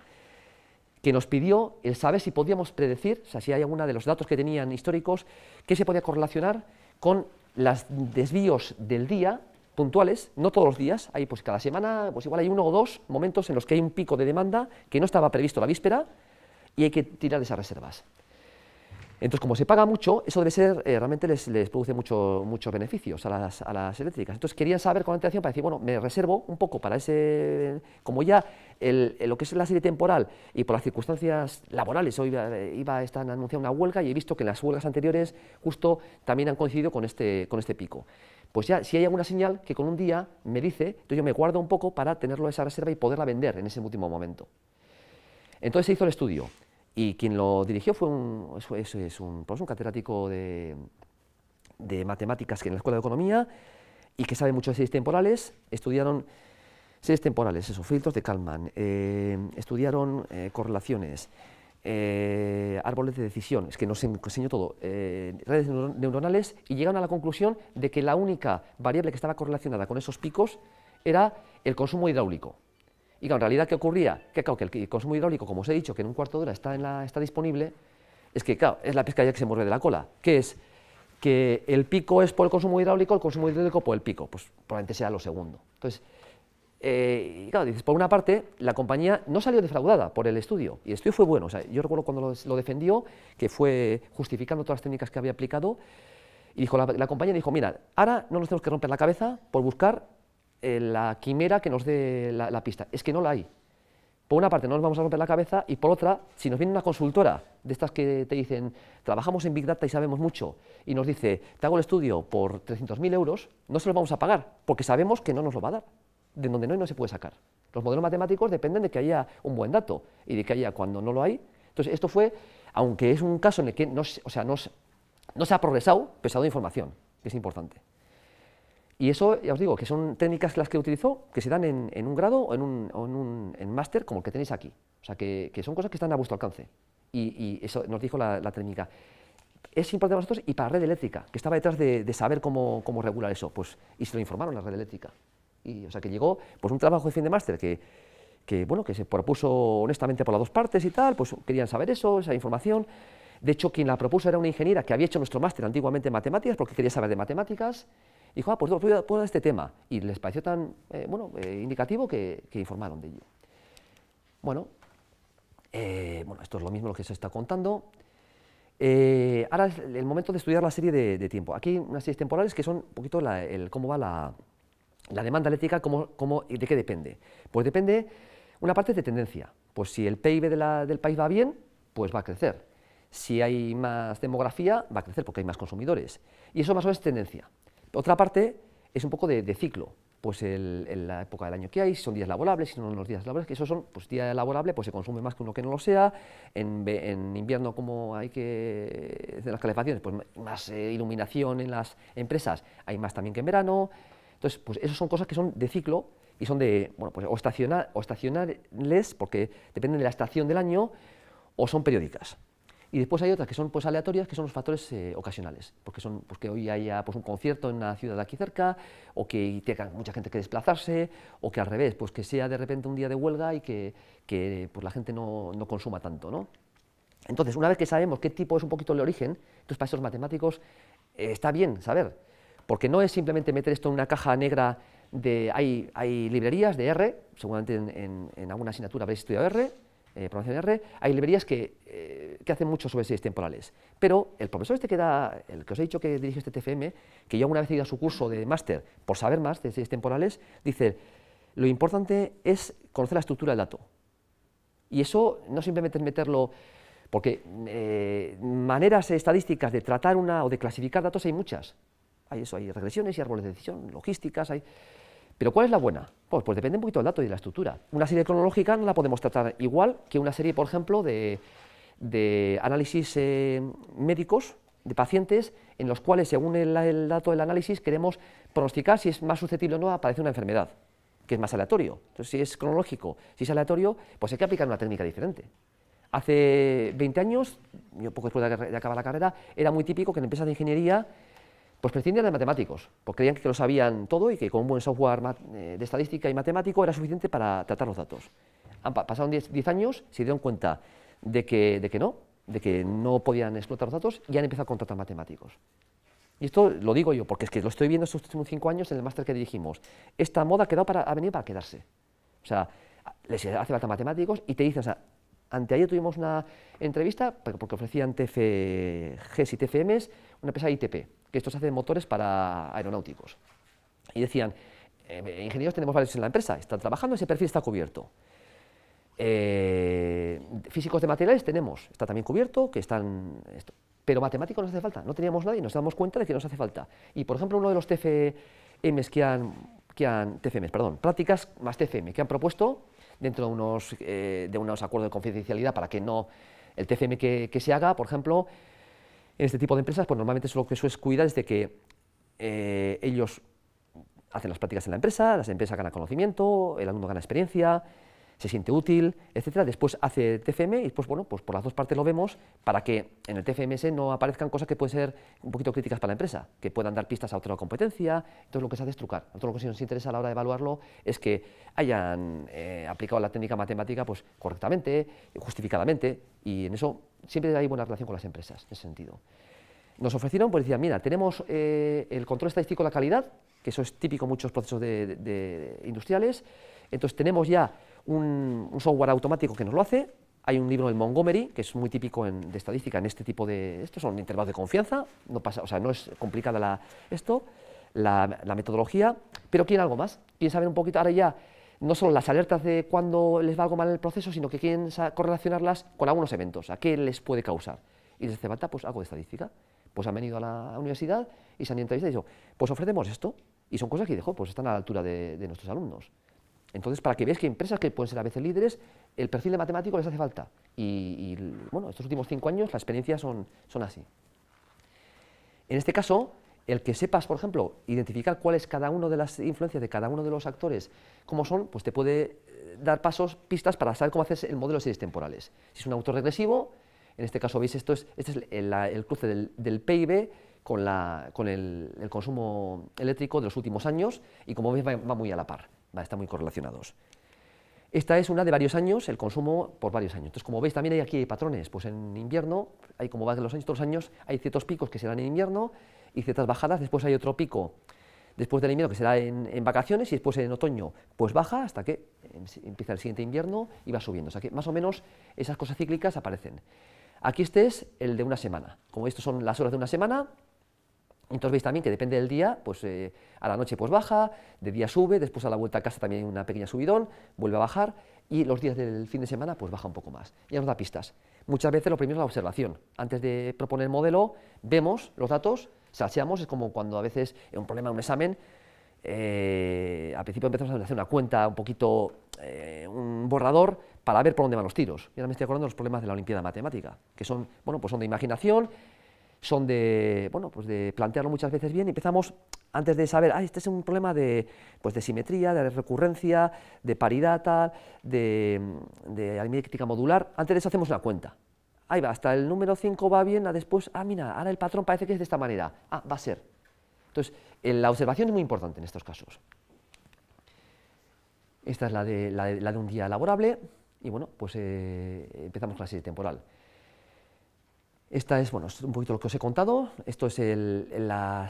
que nos pidió el saber si podíamos predecir, o sea, si hay alguna de los datos que tenían históricos, que se podía correlacionar con los desvíos del día puntuales, no todos los días, hay pues cada semana, pues igual hay 1 o 2 momentos en los que hay un pico de demanda que no estaba previsto la víspera y hay que tirar de esas reservas. Entonces, como se paga mucho, eso debe ser, realmente les produce muchos beneficios a las eléctricas. Entonces, querían saber con antelación para decir, bueno, me reservo un poco para ese, como ya lo que es la serie temporal y por las circunstancias laborales, hoy están anunciando una huelga y he visto que en las huelgas anteriores justo también han coincidido con este pico. Pues ya, si hay alguna señal que con un día me dice, entonces yo me guardo un poco para tenerlo esa reserva y poderla vender en ese último momento. Entonces se hizo el estudio. Y quien lo dirigió fue un catedrático de matemáticas en la Escuela de Economía y que sabe mucho de series temporales. Estudiaron series temporales, filtros de Kalman, estudiaron correlaciones, árboles de decisión, es que nos enseñó todo, redes neuronales, y llegaron a la conclusión de que la única variable que estaba correlacionada con esos picos era el consumo hidráulico. Y claro, en realidad, ¿qué ocurría? Que el consumo hidráulico, como os he dicho, que en un cuarto de hora está disponible, es que, claro, es la pescadilla que se muerde de la cola. ¿Qué es? Que el pico es por el consumo hidráulico por el pico, pues probablemente sea lo segundo. Entonces, y claro, dices, por una parte, la compañía no salió defraudada por el estudio, y el estudio fue bueno. O sea, yo recuerdo cuando lo defendió, que fue justificando todas las técnicas que había aplicado, y dijo, la compañía dijo, mira, ahora no nos tenemos que romper la cabeza por buscar la quimera que nos dé la pista. Es que no la hay. Por una parte no nos vamos a romper la cabeza y por otra, si nos viene una consultora de estas que te dicen, trabajamos en Big Data y sabemos mucho, y nos dice, te hago el estudio por 300.000 euros, no se los vamos a pagar, porque sabemos que no nos lo va a dar. De donde no hay no se puede sacar. Los modelos matemáticos dependen de que haya un buen dato y de que haya cuando no lo hay. Entonces esto fue, aunque es un caso en el que no se ha progresado, pesado de información, que es importante. Y eso, ya os digo, que son técnicas las que utilizó, que se dan en un grado o en un máster como el que tenéis aquí. O sea, que son cosas que están a vuestro alcance. Y eso nos dijo la técnica. Es importante para nosotros y para la red eléctrica, que estaba detrás de saber cómo regular eso. Pues, y se lo informaron a la red eléctrica. Y, o sea, que llegó pues, un trabajo de fin de máster que se propuso honestamente por las dos partes y tal, pues querían saber eso, esa información. De hecho, quien la propuso era una ingeniera que había hecho nuestro máster antiguamente en matemáticas, porque quería saber de matemáticas. Y dijo, pues voy a poner este tema. Y les pareció tan indicativo que informaron de ello. Bueno, esto es lo mismo lo que se está contando. Ahora es el momento de estudiar la serie de tiempo. Aquí hay unas series temporales que son un poquito cómo va la demanda eléctrica, de qué depende. Pues depende, una parte de tendencia. Pues si el PIB del país va bien, pues va a crecer. Si hay más demografía, va a crecer porque hay más consumidores. Y eso más o menos es tendencia. Otra parte es un poco de ciclo, pues en la época del año que hay, si son días laborables, si no son los días laborables, que esos son, pues día laborable, pues se consume más que uno que no lo sea, en invierno como hay que hacer las calefacciones, pues más iluminación en las empresas, hay más también que en verano. Entonces, pues esas son cosas que son de ciclo y son o estacionales, porque dependen de la estación del año, o son periódicas. Y después hay otras que son pues, aleatorias, que son los factores ocasionales, porque son pues, que hoy haya pues, un concierto en una ciudad de aquí cerca, o que tenga mucha gente que desplazarse, o que al revés, pues que sea de repente un día de huelga y que pues, la gente no consuma tanto, ¿no? Entonces, una vez que sabemos qué tipo es un poquito el origen, entonces para esos matemáticos está bien saber, porque no es simplemente meter esto en una caja negra de... Hay librerías de R, seguramente en alguna asignatura habréis estudiado R, programación R, hay librerías que hacen mucho sobre series temporales, pero el profesor el que os he dicho que dirige este TFM, que yo alguna vez he ido a su curso de máster por saber más de series temporales, dice, lo importante es conocer la estructura del dato, y eso no simplemente es meterlo, porque maneras estadísticas de tratar o de clasificar datos hay muchas, hay regresiones y árboles de decisión, logísticas, ¿pero cuál es la buena? Pues depende un poquito del dato y de la estructura. Una serie cronológica no la podemos tratar igual que una serie, por ejemplo, de análisis médicos de pacientes en los cuales, según el dato del análisis, queremos pronosticar si es más susceptible o no a padecer una enfermedad, que es más aleatorio. Entonces, si es cronológico, si es aleatorio, pues hay que aplicar una técnica diferente. Hace 20 años, yo poco después de acabar la carrera, era muy típico que en empresas de ingeniería pues prescindían de matemáticos, porque creían que lo sabían todo y que con un buen software de estadística y matemático era suficiente para tratar los datos. Pasaron 10 años, se dieron cuenta de que no podían explotar los datos y han empezado a contratar matemáticos. Y esto lo digo yo, porque es que lo estoy viendo estos últimos 5 años en el máster que dirigimos. Esta moda ha venido para quedarse. O sea, les hace falta matemáticos y te dicen, o sea, anteayer tuvimos una entrevista, porque ofrecían TFGs y TFMs, una empresa ITP, que estos hacen motores para aeronáuticos. Y decían, ingenieros tenemos varios en la empresa, están trabajando, ese perfil está cubierto. Físicos de materiales tenemos, está también cubierto, que están... Pero matemáticos nos hace falta, no teníamos nadie y nos damos cuenta de que nos hace falta. Y por ejemplo, uno de los TFMs prácticas más TFM, que han propuesto dentro de unos acuerdos de confidencialidad para que no el TFM que se haga, por ejemplo, en este tipo de empresas, pues normalmente lo que suele cuidar es de que ellos hacen las prácticas en la empresa, las empresas ganan conocimiento, el alumno gana experiencia, se siente útil, etcétera. Después hace TFM y después, bueno, pues por las dos partes lo vemos para que en el TFMS no aparezcan cosas que pueden ser un poquito críticas para la empresa, que puedan dar pistas a otra competencia. Entonces lo que se hace es trucar. Nosotros lo que sí nos interesa a la hora de evaluarlo es que hayan aplicado la técnica matemática pues correctamente, justificadamente, y en eso siempre hay buena relación con las empresas, en ese sentido. Nos ofrecieron, pues decían, mira, tenemos el control estadístico de la calidad, que eso es típico en muchos procesos industriales. Entonces tenemos ya un software automático que nos lo hace. Hay un libro, el Montgomery, que es muy típico de estadística en este tipo de... Estos son intervalos de confianza, no pasa, o sea, no es complicada la metodología, pero quieren algo más. Quieren saber un poquito, ahora ya, no solo las alertas de cuando les va algo mal en el proceso, sino que quieren correlacionarlas con algunos eventos, a qué les puede causar. Y les hace falta pues algo de estadística. Pues han venido a la universidad y se han entrevistado y dicho, pues ofrecemos esto. Y son cosas que, pues están a la altura de nuestros alumnos. Entonces, para que veáis que empresas que pueden ser a veces líderes, el perfil de matemático les hace falta. Y bueno, estos últimos 5 años las experiencias son así. En este caso, el que sepas, por ejemplo, identificar cuál es cada una de las influencias de cada uno de los actores, cómo son, pues te puede dar pistas para saber cómo haces el modelo de series temporales. Si es un autorregresivo, en este caso veis este es el cruce del PIB con el consumo eléctrico de los últimos años y como veis va muy a la par, están muy correlacionados. Esta es una de varios años, el consumo por varios años. Entonces, como veis, también hay aquí patrones, pues en invierno, hay como va de los años, todos los años, hay ciertos picos que se dan en invierno y ciertas bajadas, después hay otro pico después del invierno que se da en vacaciones y después en otoño pues baja hasta que empieza el siguiente invierno y va subiendo. O sea que más o menos esas cosas cíclicas aparecen. Aquí este es el de una semana. Como veis, estos son las horas de una semana. Entonces veis también que depende del día, pues a la noche pues baja, de día sube, después a la vuelta a casa también hay una pequeña subidón, vuelve a bajar y los días del fin de semana pues baja un poco más. Ya nos da pistas. Muchas veces lo primero es la observación. Antes de proponer el modelo, vemos los datos, salseamos, es como cuando a veces en un problema, en un examen, al principio empezamos a hacer una cuenta, un poquito, un borrador para ver por dónde van los tiros. Y ahora me estoy acordando de los problemas de la Olimpiada Matemática, que son, bueno, pues son de imaginación, son de, bueno, pues de plantearlo muchas veces bien y empezamos, antes de saber, este es un problema de simetría, de recurrencia, de paridad, tal, de aritmética modular, antes de eso hacemos una cuenta. Ahí va, hasta el número 5 va bien, después, mira, ahora el patrón parece que es de esta manera, va a ser. Entonces, la observación es muy importante en estos casos. Esta es la de un día laborable y bueno, pues empezamos con la serie temporal. Esta es, bueno, es un poquito lo que os he contado. Esto es la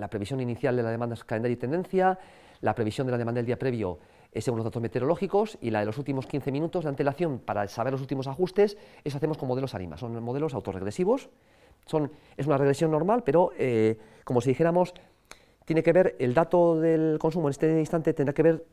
previsión inicial de la demanda, calendario y tendencia. La previsión de la demanda del día previo es según los datos meteorológicos y la de los últimos 15 minutos de antelación para saber los últimos ajustes, eso hacemos con modelos ARIMA. Son modelos autorregresivos. Es una regresión normal, pero como si dijéramos, tiene que ver el dato del consumo en este instante, tendrá que ver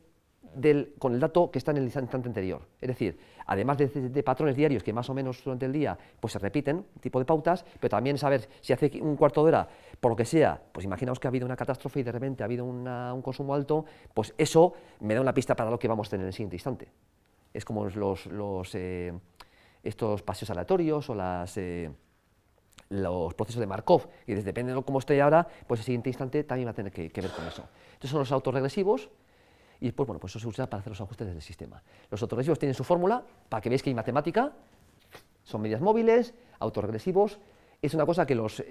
con el dato que está en el instante anterior. Es decir, además de patrones diarios que más o menos durante el día pues se repiten, tipo de pautas, pero también saber si hace un cuarto de hora, por lo que sea, pues imaginaos que ha habido una catástrofe y de repente ha habido un consumo alto, pues eso me da una pista para lo que vamos a tener en el siguiente instante. Es como estos paseos aleatorios o los procesos de Markov, y depende de cómo esté ahora, pues el siguiente instante también va a tener que ver con eso. Estos son los autorregresivos. y después, bueno, pues eso se usa para hacer los ajustes del sistema. Los autorregresivos tienen su fórmula, para que veáis que hay matemática, son medidas móviles, autorregresivos. Es una cosa que nosotros,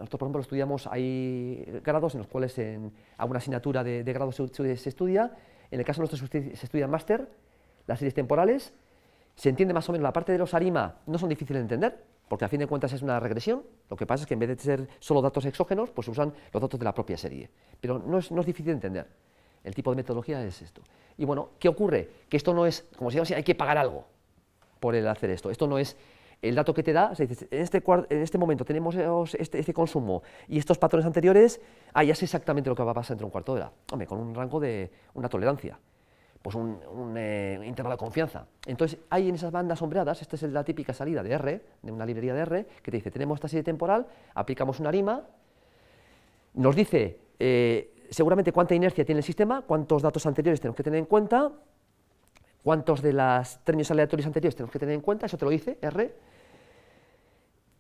por ejemplo, estudiamos, hay grados en los cuales en alguna asignatura de grado se estudia. En el caso nuestro se estudia en máster, las series temporales. Se entiende más o menos la parte de los ARIMA, no son difíciles de entender, porque a fin de cuentas es una regresión. Lo que pasa es que en vez de ser solo datos exógenos, pues se usan los datos de la propia serie. Pero no es difícil de entender. El tipo de metodología es esto. Y bueno, ¿qué ocurre? Que esto no es, como si hay que pagar algo por el hacer esto. Esto no es el dato que te da, o sea, dices, en este momento tenemos este consumo y estos patrones anteriores, ya sé exactamente lo que va a pasar dentro de un cuarto de hora. Hombre, con un rango de una tolerancia, pues un intervalo de confianza. Entonces, hay en esas bandas sombreadas, esta es la típica salida de R, de una librería de R, que te dice, tenemos esta serie temporal, aplicamos una ARIMA, nos dice seguramente cuánta inercia tiene el sistema, cuántos datos anteriores tenemos que tener en cuenta, cuántos de los términos aleatorios anteriores tenemos que tener en cuenta, eso te lo dice R.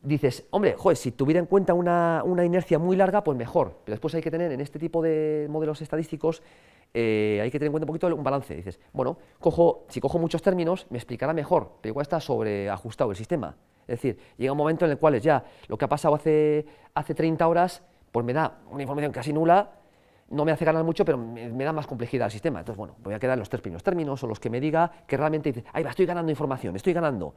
Dices, hombre, joder, si tuviera en cuenta una inercia muy larga, pues mejor, pero después hay que tener en este tipo de modelos estadísticos, hay que tener en cuenta un poquito un balance. Dices, bueno, si cojo muchos términos, me explicará mejor, pero igual está sobreajustado el sistema. Es decir, llega un momento en el cual ya lo que ha pasado hace 30 horas, pues me da una información casi nula, no me hace ganar mucho, pero me da más complejidad al sistema. Entonces, bueno, voy a quedar en los tres primeros términos o los que me diga que realmente dice, ahí va, estoy ganando información, estoy ganando.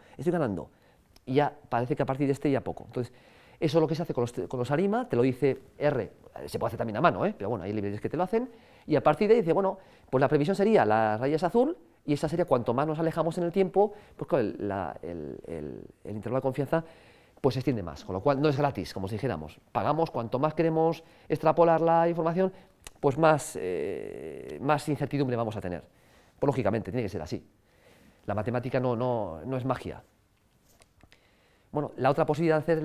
Y ya parece que a partir de este ya poco. Entonces, eso es lo que se hace con los ARIMA, te lo dice R, se puede hacer también a mano, pero bueno, hay librerías que te lo hacen, y a partir de ahí dice, bueno, pues la previsión sería, la raya es azul, y esa sería cuanto más nos alejamos en el tiempo, pues claro, el intervalo de confianza pues se extiende más, con lo cual no es gratis, como si dijéramos, pagamos, cuanto más queremos extrapolar la información, pues más incertidumbre vamos a tener. Pues lógicamente, tiene que ser así. La matemática no es magia. Bueno, la otra posibilidad de hacer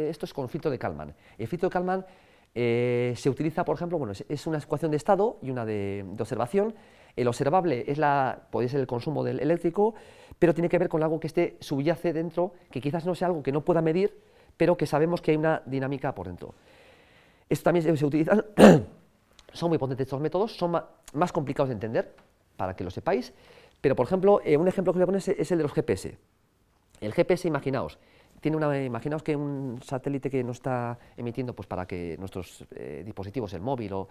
esto es con filtro de Kalman. El filtro de Kalman se utiliza, por ejemplo, bueno, es una ecuación de estado y una de observación. El observable puede ser el consumo del eléctrico, pero tiene que ver con algo que subyace dentro, que quizás no sea algo que no pueda medir, pero que sabemos que hay una dinámica por dentro. Esto también se utiliza, son muy potentes estos métodos, son más complicados de entender, para que lo sepáis, pero por ejemplo, un ejemplo que voy a poner es el de los GPS. El GPS, imaginaos que un satélite que nos está emitiendo pues, para que nuestros dispositivos, el móvil o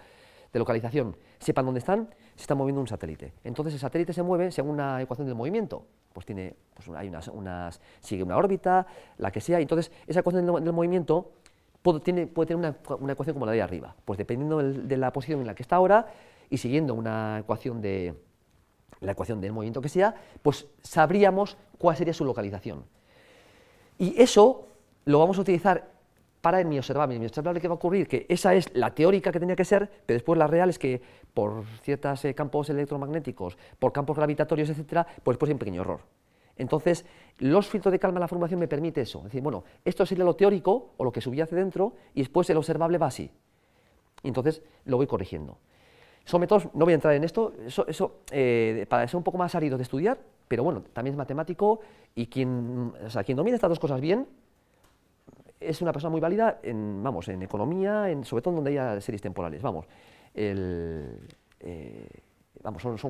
de localización, sepan dónde están, se está moviendo un satélite. Entonces el satélite se mueve según una ecuación del movimiento, pues hay sigue una órbita, la que sea, y entonces esa ecuación del movimiento puede tener una ecuación como la de arriba, pues dependiendo de la posición en la que está ahora y siguiendo la ecuación del movimiento que sea, pues sabríamos cuál sería su localización. Y eso lo vamos a utilizar para mi observable. En mi observable, ¿qué va a ocurrir? Que esa es la teórica que tenía que ser, pero después la real es que por ciertos campos electromagnéticos, por campos gravitatorios, etcétera, pues después hay un pequeño error. Entonces, los filtros de Kalman, la formulación me permite eso. Es decir, bueno, esto sería lo teórico o lo que subyace dentro y después el observable va así. Y entonces lo voy corrigiendo. Son métodos, no voy a entrar en esto, para ser un poco más árido de estudiar, pero bueno, también es matemático y quien domina estas dos cosas bien es una persona muy válida en economía, sobre todo donde haya series temporales. Son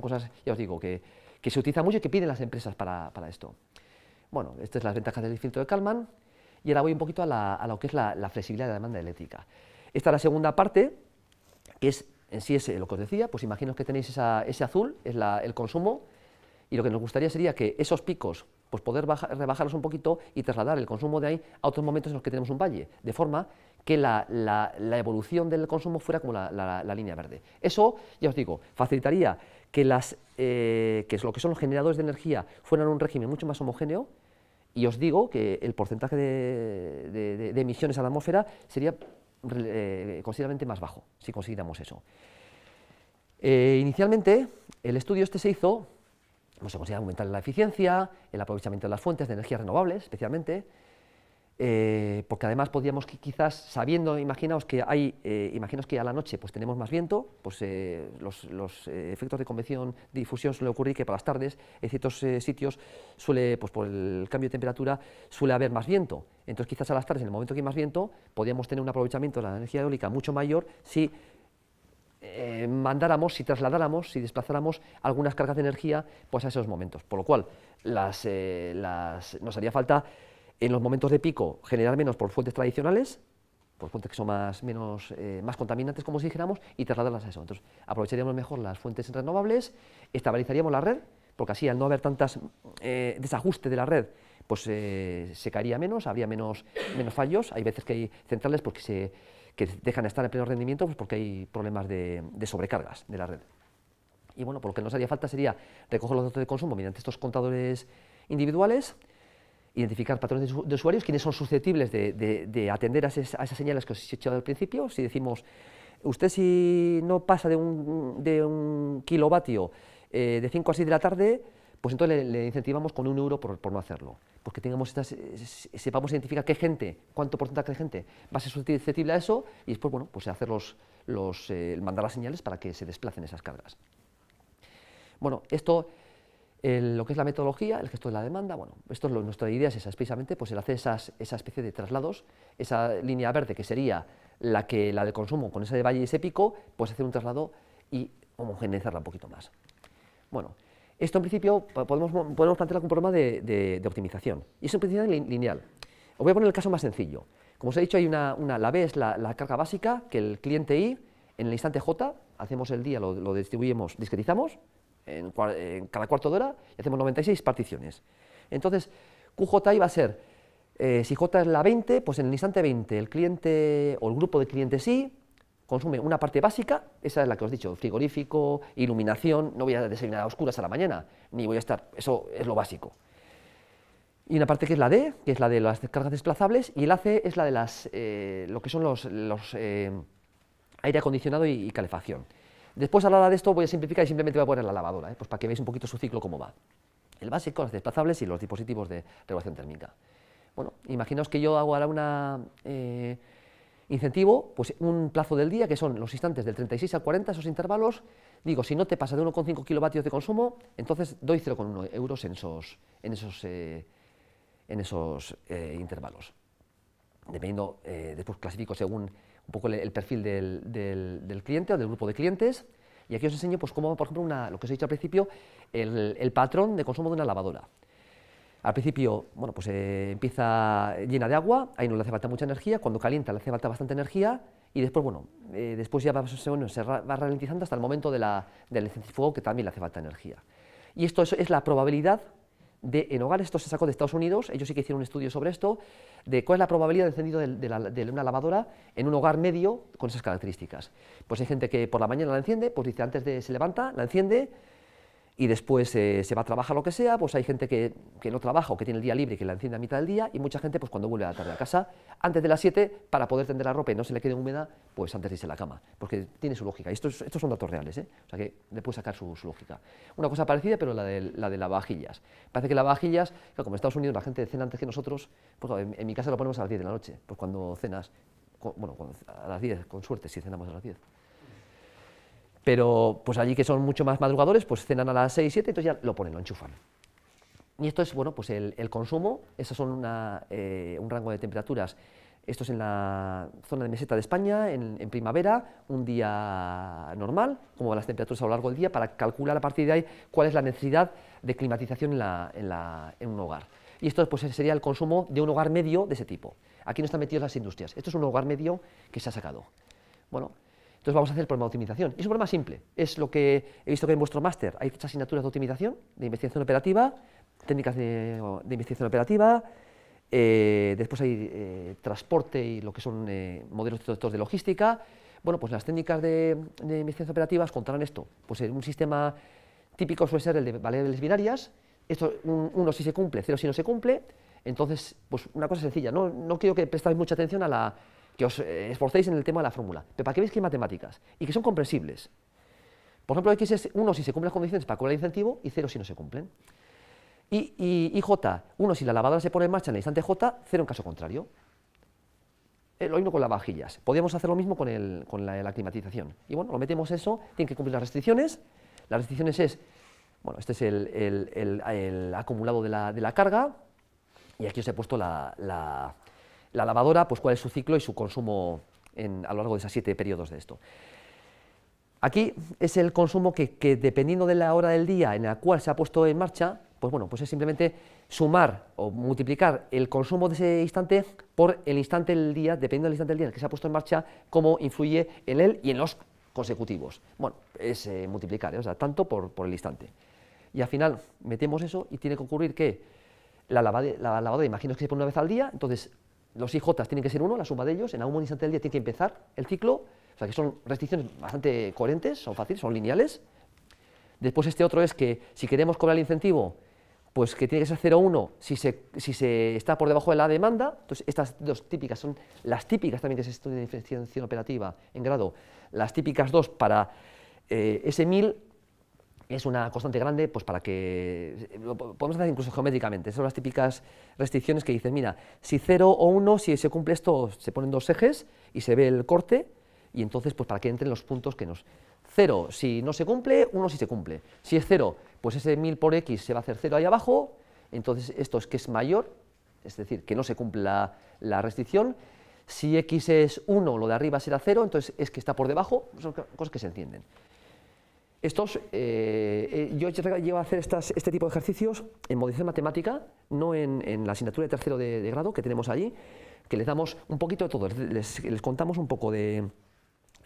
cosas, ya os digo, que se utilizan mucho y que piden las empresas para esto. Bueno, estas son las ventajas del filtro de Kalman y ahora voy un poquito a lo que es la flexibilidad de la demanda eléctrica. Esta es la segunda parte, que en sí es lo que os decía, pues imaginaos que tenéis ese azul, es el consumo, y lo que nos gustaría sería que esos picos, pues poder rebajarlos un poquito y trasladar el consumo de ahí a otros momentos en los que tenemos un valle, de forma que la evolución del consumo fuera como la línea verde. Eso, ya os digo, facilitaría que lo que son los generadores de energía fueran un régimen mucho más homogéneo, y os digo que el porcentaje de emisiones a la atmósfera sería considerablemente más bajo, si consiguiéramos eso. Inicialmente, el estudio se hizo, se consigue aumentar la eficiencia, el aprovechamiento de las fuentes de energías renovables, especialmente, porque además podíamos quizás, sabiendo, imaginaos que a la noche pues tenemos más viento, pues los efectos de convección, de difusión suele ocurrir que por las tardes en ciertos sitios pues por el cambio de temperatura suele haber más viento. Entonces quizás a las tardes, en el momento que hay más viento, podíamos tener un aprovechamiento de la energía eólica mucho mayor si mandáramos, si trasladáramos, si desplazáramos algunas cargas de energía pues a esos momentos. Por lo cual, nos haría falta en los momentos de pico generar menos por fuentes tradicionales, por fuentes que son más contaminantes, como si dijéramos, y trasladarlas a eso. Entonces, aprovecharíamos mejor las fuentes renovables, estabilizaríamos la red, porque así al no haber tantas desajuste de la red, pues se caería menos, habría menos fallos. Hay veces que hay centrales porque que dejan de estar en pleno rendimiento pues porque hay problemas de sobrecargas de la red. Y bueno, por lo que nos haría falta sería recoger los datos de consumo mediante estos contadores individuales, identificar patrones de usuarios, quienes son susceptibles de atender a esas señales que os he dicho al principio. Si decimos, usted si no pasa de un kilovatio de 5 a 6 de la tarde, pues entonces le incentivamos con €1 por no hacerlo. Porque sepamos identificar qué gente, cuánto porcentaje de gente va a ser susceptible a eso, y después, bueno, pues hacer mandar las señales para que se desplacen esas cargas. Bueno, esto, lo que es la metodología, el gesto de la demanda, bueno, nuestra idea es esa, precisamente, pues el hacer esa especie de traslados, esa línea verde que sería la de consumo con ese valle y ese pico, pues hacer un traslado y homogeneizarla un poquito más. Bueno, esto en principio podemos plantearlo como un problema de optimización, y es en principio lineal. Os voy a poner el caso más sencillo. Como os he dicho, hay la B es la carga básica, que el cliente I, en el instante J, hacemos el día, lo distribuimos, discretizamos, en cada cuarto de hora, y hacemos 96 particiones. Entonces, QJI va a ser, si J es la 20, pues en el instante 20 el cliente o el grupo de clientes I consume una parte básica, esa es la que os he dicho, frigorífico, iluminación, no voy a desayunar a oscuras a la mañana, ni voy a estar, eso es lo básico. Y una parte que es la D, que es la de las cargas desplazables, y el AC es la de lo que son los aire acondicionado y calefacción. Después, a la hora de esto, voy a simplificar y simplemente voy a poner la lavadora, pues para que veáis un poquito su ciclo cómo va. El básico, las desplazables y los dispositivos de regulación térmica. Bueno, imaginaos que yo hago ahora incentivo, pues un plazo del día, que son los instantes del 36 al 40, esos intervalos. Digo, si no te pasa de 1,5 kilovatios de consumo, entonces doy 0,1 euros en esos intervalos. Dependiendo, después clasifico según un poco el perfil del cliente o del grupo de clientes, y aquí os enseño pues cómo, por ejemplo, lo que os he dicho al principio, el patrón de consumo de una lavadora. Al principio, bueno, pues empieza llena de agua, ahí no le hace falta mucha energía, cuando calienta le hace falta bastante energía, y después, bueno, después ya se va ralentizando hasta el momento del centrifugo, que también le hace falta energía. Y esto es la probabilidad en hogares, esto se sacó de Estados Unidos, ellos sí que hicieron un estudio sobre esto, de cuál es la probabilidad de encendido de una lavadora en un hogar medio con esas características. Pues hay gente que por la mañana la enciende, pues dice se levanta, la enciende, y después se va a trabajar lo que sea, pues hay gente que no trabaja o que tiene el día libre y que la enciende a mitad del día, y mucha gente pues cuando vuelve a la tarde a casa, antes de las 7, para poder tender la ropa y no se le quede húmeda, pues antes de irse a la cama, porque tiene su lógica. Y estos son datos reales, o sea que le puede sacar su lógica. Una cosa parecida, pero la de lavavajillas. Parece que lavavajillas, claro, como en Estados Unidos la gente cena antes que nosotros, pues claro, en mi casa lo ponemos a las 10 de la noche, pues cuando cenas, bueno, a las 10, con suerte, si cenamos a las 10. Pero pues allí que son mucho más madrugadores, pues cenan a las 6, 7, entonces ya lo ponen, lo enchufan. Y esto es, bueno, pues el consumo, esos son un rango de temperaturas. Esto es en la zona de meseta de España, en primavera, un día normal, cómo van las temperaturas a lo largo del día, para calcular a partir de ahí cuál es la necesidad de climatización en un hogar. Y esto pues sería el consumo de un hogar medio de ese tipo. Aquí no están metidas las industrias, esto es un hogar medio que se ha sacado. Bueno, entonces vamos a hacer el problema de optimización. Y es un problema simple, es lo que he visto que en vuestro máster hay muchas asignaturas de optimización, de investigación operativa, técnicas de investigación operativa, después hay transporte y lo que son modelos de logística. Bueno, pues las técnicas de investigación operativas contarán esto, pues un sistema típico suele ser el de variables binarias, esto 1 si se cumple, 0 si no se cumple. Entonces, pues una cosa sencilla, no quiero que prestáis mucha atención que os esforcéis en el tema de la fórmula, pero para que veáis que hay matemáticas y que son comprensibles. Por ejemplo, X es 1 si se cumplen las condiciones para cobrar el incentivo y 0 si no se cumplen. Y J, 1 si la lavadora se pone en marcha en el instante J, 0 en caso contrario. Lo mismo con las vajillas. Podríamos hacer lo mismo con la climatización. Y bueno, lo metemos eso, tienen que cumplir las restricciones. Las restricciones es, bueno, este es el acumulado de la carga, y aquí os he puesto la lavadora, pues cuál es su ciclo y su consumo a lo largo de esos 7 periodos de esto. Aquí es el consumo que dependiendo de la hora del día en la cual se ha puesto en marcha, pues bueno, pues es simplemente sumar o multiplicar el consumo de ese instante por el instante del día, dependiendo del instante del día en el que se ha puesto en marcha, cómo influye en él y en los consecutivos. Bueno, es multiplicar, o sea, tanto por el instante. Y al final metemos eso y tiene que ocurrir que la lavadora, imagino que se pone una vez al día, entonces los IJ tienen que ser 1, la suma de ellos, en algún instante del día tiene que empezar el ciclo, o sea que son restricciones bastante coherentes, son fáciles, son lineales. Después este otro es que si queremos cobrar el incentivo, pues que tiene que ser 0,1 si se está por debajo de la demanda. Entonces estas dos típicas son las típicas también que se estudia de diferenciación operativa en grado, las típicas dos para ese 1000 es una constante grande, pues para que lo podemos hacer incluso geométricamente. Son las típicas restricciones que dicen, mira, si 0 o 1, si se cumple esto, se ponen dos ejes y se ve el corte, y entonces pues para que entren los puntos que nos... 0 si no se cumple, 1 si se cumple. Si es 0, pues ese 1000 por x se va a hacer 0 ahí abajo, entonces esto es que es mayor, es decir, que no se cumple la restricción. Si x es 1, lo de arriba será 0, entonces es que está por debajo, son cosas que se entienden. Estos, yo llevo a hacer este tipo de ejercicios en modificación matemática, no en la asignatura de tercero de grado que tenemos allí, que les damos un poquito de todo, les contamos un poco de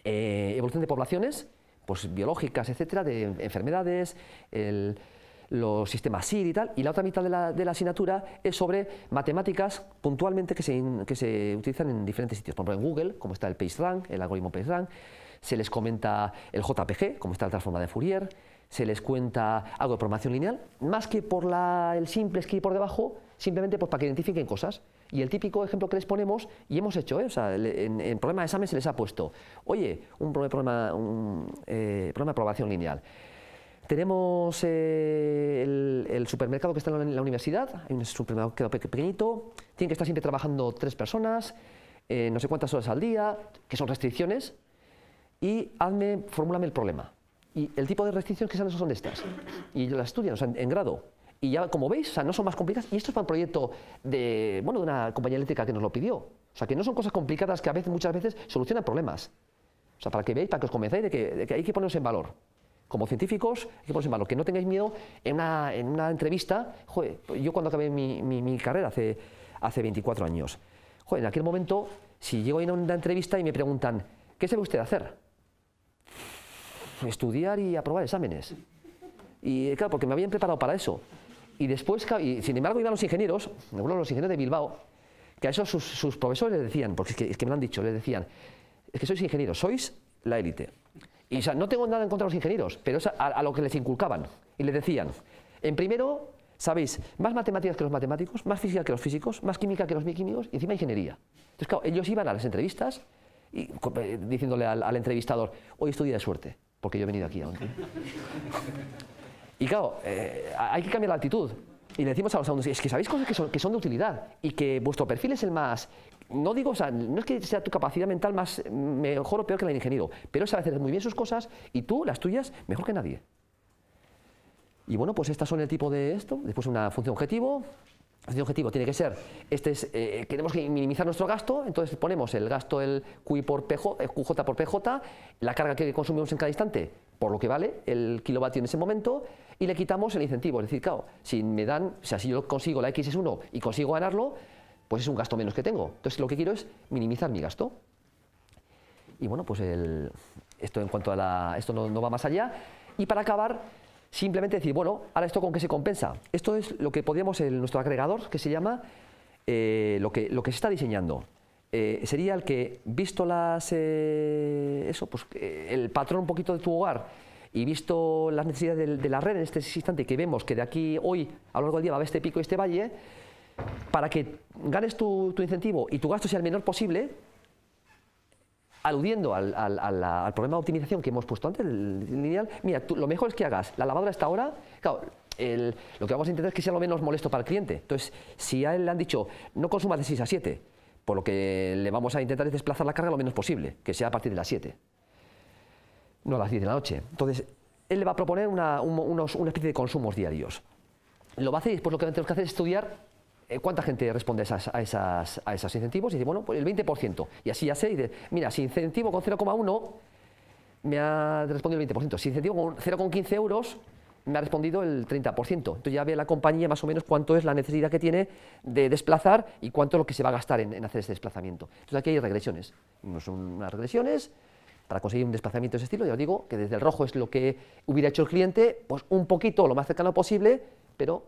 evolución de poblaciones, pues biológicas, etcétera, de enfermedades, los sistemas SIR y tal, y la otra mitad de la asignatura es sobre matemáticas puntualmente que se utilizan en diferentes sitios, por ejemplo en Google, como está el PageRank, el algoritmo PageRank, se les comenta el JPG, como está la transforma de Fourier, se les cuenta algo de programación lineal, más que por el simple escribir por debajo, simplemente pues para que identifiquen cosas. Y el típico ejemplo que les ponemos, y hemos hecho, o sea, en problema de examen se les ha puesto, oye, un problema de programación lineal. Tenemos el supermercado que está en la universidad, hay un supermercado pequeñito, tienen que estar siempre trabajando 3 personas, no sé cuántas horas al día, que son restricciones, y formúlame el problema. Y el tipo de restricciones que salen son estas. Y las estudian, o sea, en grado. Y ya, como veis, o sea, no son más complicadas. Y esto es para un proyecto de una compañía eléctrica que nos lo pidió. O sea, que no son cosas complicadas que muchas veces solucionan problemas. O sea, para que veáis, para que os convenzáis de que hay que ponernos en valor. Como científicos, hay que ponernos en valor. Que no tengáis miedo en una entrevista. Joder, yo cuando acabé mi carrera hace 24 años, joder, en aquel momento, si llego a una entrevista y me preguntan, ¿qué sabe usted hacer? Estudiar y aprobar exámenes. Y claro, porque me habían preparado para eso. Y después, y sin embargo, iban los ingenieros, algunos de los ingenieros de Bilbao, que a eso sus profesores les decían, porque es que me lo han dicho, les decían, es que sois ingenieros, sois la élite. Y o sea, no tengo nada en contra de los ingenieros, pero es a lo que les inculcaban. Y les decían, en primero, sabéis, más matemáticas que los matemáticos, más física que los físicos, más química que los químicos, y encima ingeniería. Entonces, claro, ellos iban a las entrevistas y diciéndole al entrevistador, hoy estoy de suerte, porque yo he venido aquí. Y claro, hay que cambiar la actitud. Y le decimos a los alumnos, es que sabéis cosas que son de utilidad y que vuestro perfil es el más... No digo, o sea, no es que sea tu capacidad mental mejor o peor que la del ingeniero, pero es saber hacer muy bien sus cosas y tú, las tuyas, mejor que nadie. Y bueno, pues estas son el tipo de esto. Después una función objetivo. La función objetivo tiene que ser, queremos minimizar nuestro gasto, entonces ponemos el gasto, el QJ por PJ, la carga que consumimos en cada instante, por lo que vale el kilovatio en ese momento, y le quitamos el incentivo. Es decir, claro, si yo consigo la X es 1 y consigo ganarlo, pues es un gasto menos que tengo. Entonces lo que quiero es minimizar mi gasto. Y bueno, pues esto en cuanto a esto no va más allá. Y para acabar, simplemente decir, bueno, ahora esto con qué se compensa. Esto es lo que podríamos, nuestro agregador, que se llama lo que se está diseñando. Sería el que, visto el patrón un poquito de tu hogar y visto las necesidades de la red en este instante, que vemos que de aquí hoy, a lo largo del día, va a haber este pico y este valle, para que ganes tu incentivo y tu gasto sea el menor posible, aludiendo al problema de optimización que hemos puesto antes, el lineal, mira, lo mejor es que hagas la lavadora a esta hora, claro, lo que vamos a intentar es que sea lo menos molesto para el cliente. Entonces, si a él le han dicho, no consumas de 6 a 7, por lo que le vamos a intentar es desplazar la carga lo menos posible, que sea a partir de las 7, no a las 10 de la noche. Entonces, él le va a proponer una especie de consumos diarios. Lo va a hacer y después lo que tenemos que hacer es estudiar cuánta gente responde a esos incentivos y dice, bueno, pues el 20%. Y así ya sé, y dice, mira, si incentivo con 0,1, me ha respondido el 20%. Si incentivo con 0,15 euros, me ha respondido el 30%. Entonces ya ve la compañía más o menos cuánto es la necesidad que tiene de desplazar y cuánto es lo que se va a gastar en hacer ese desplazamiento. Entonces aquí hay regresiones. No son unas regresiones para conseguir un desplazamiento de ese estilo. Ya os digo que desde el rojo es lo que hubiera hecho el cliente, pues un poquito, lo más cercano posible, pero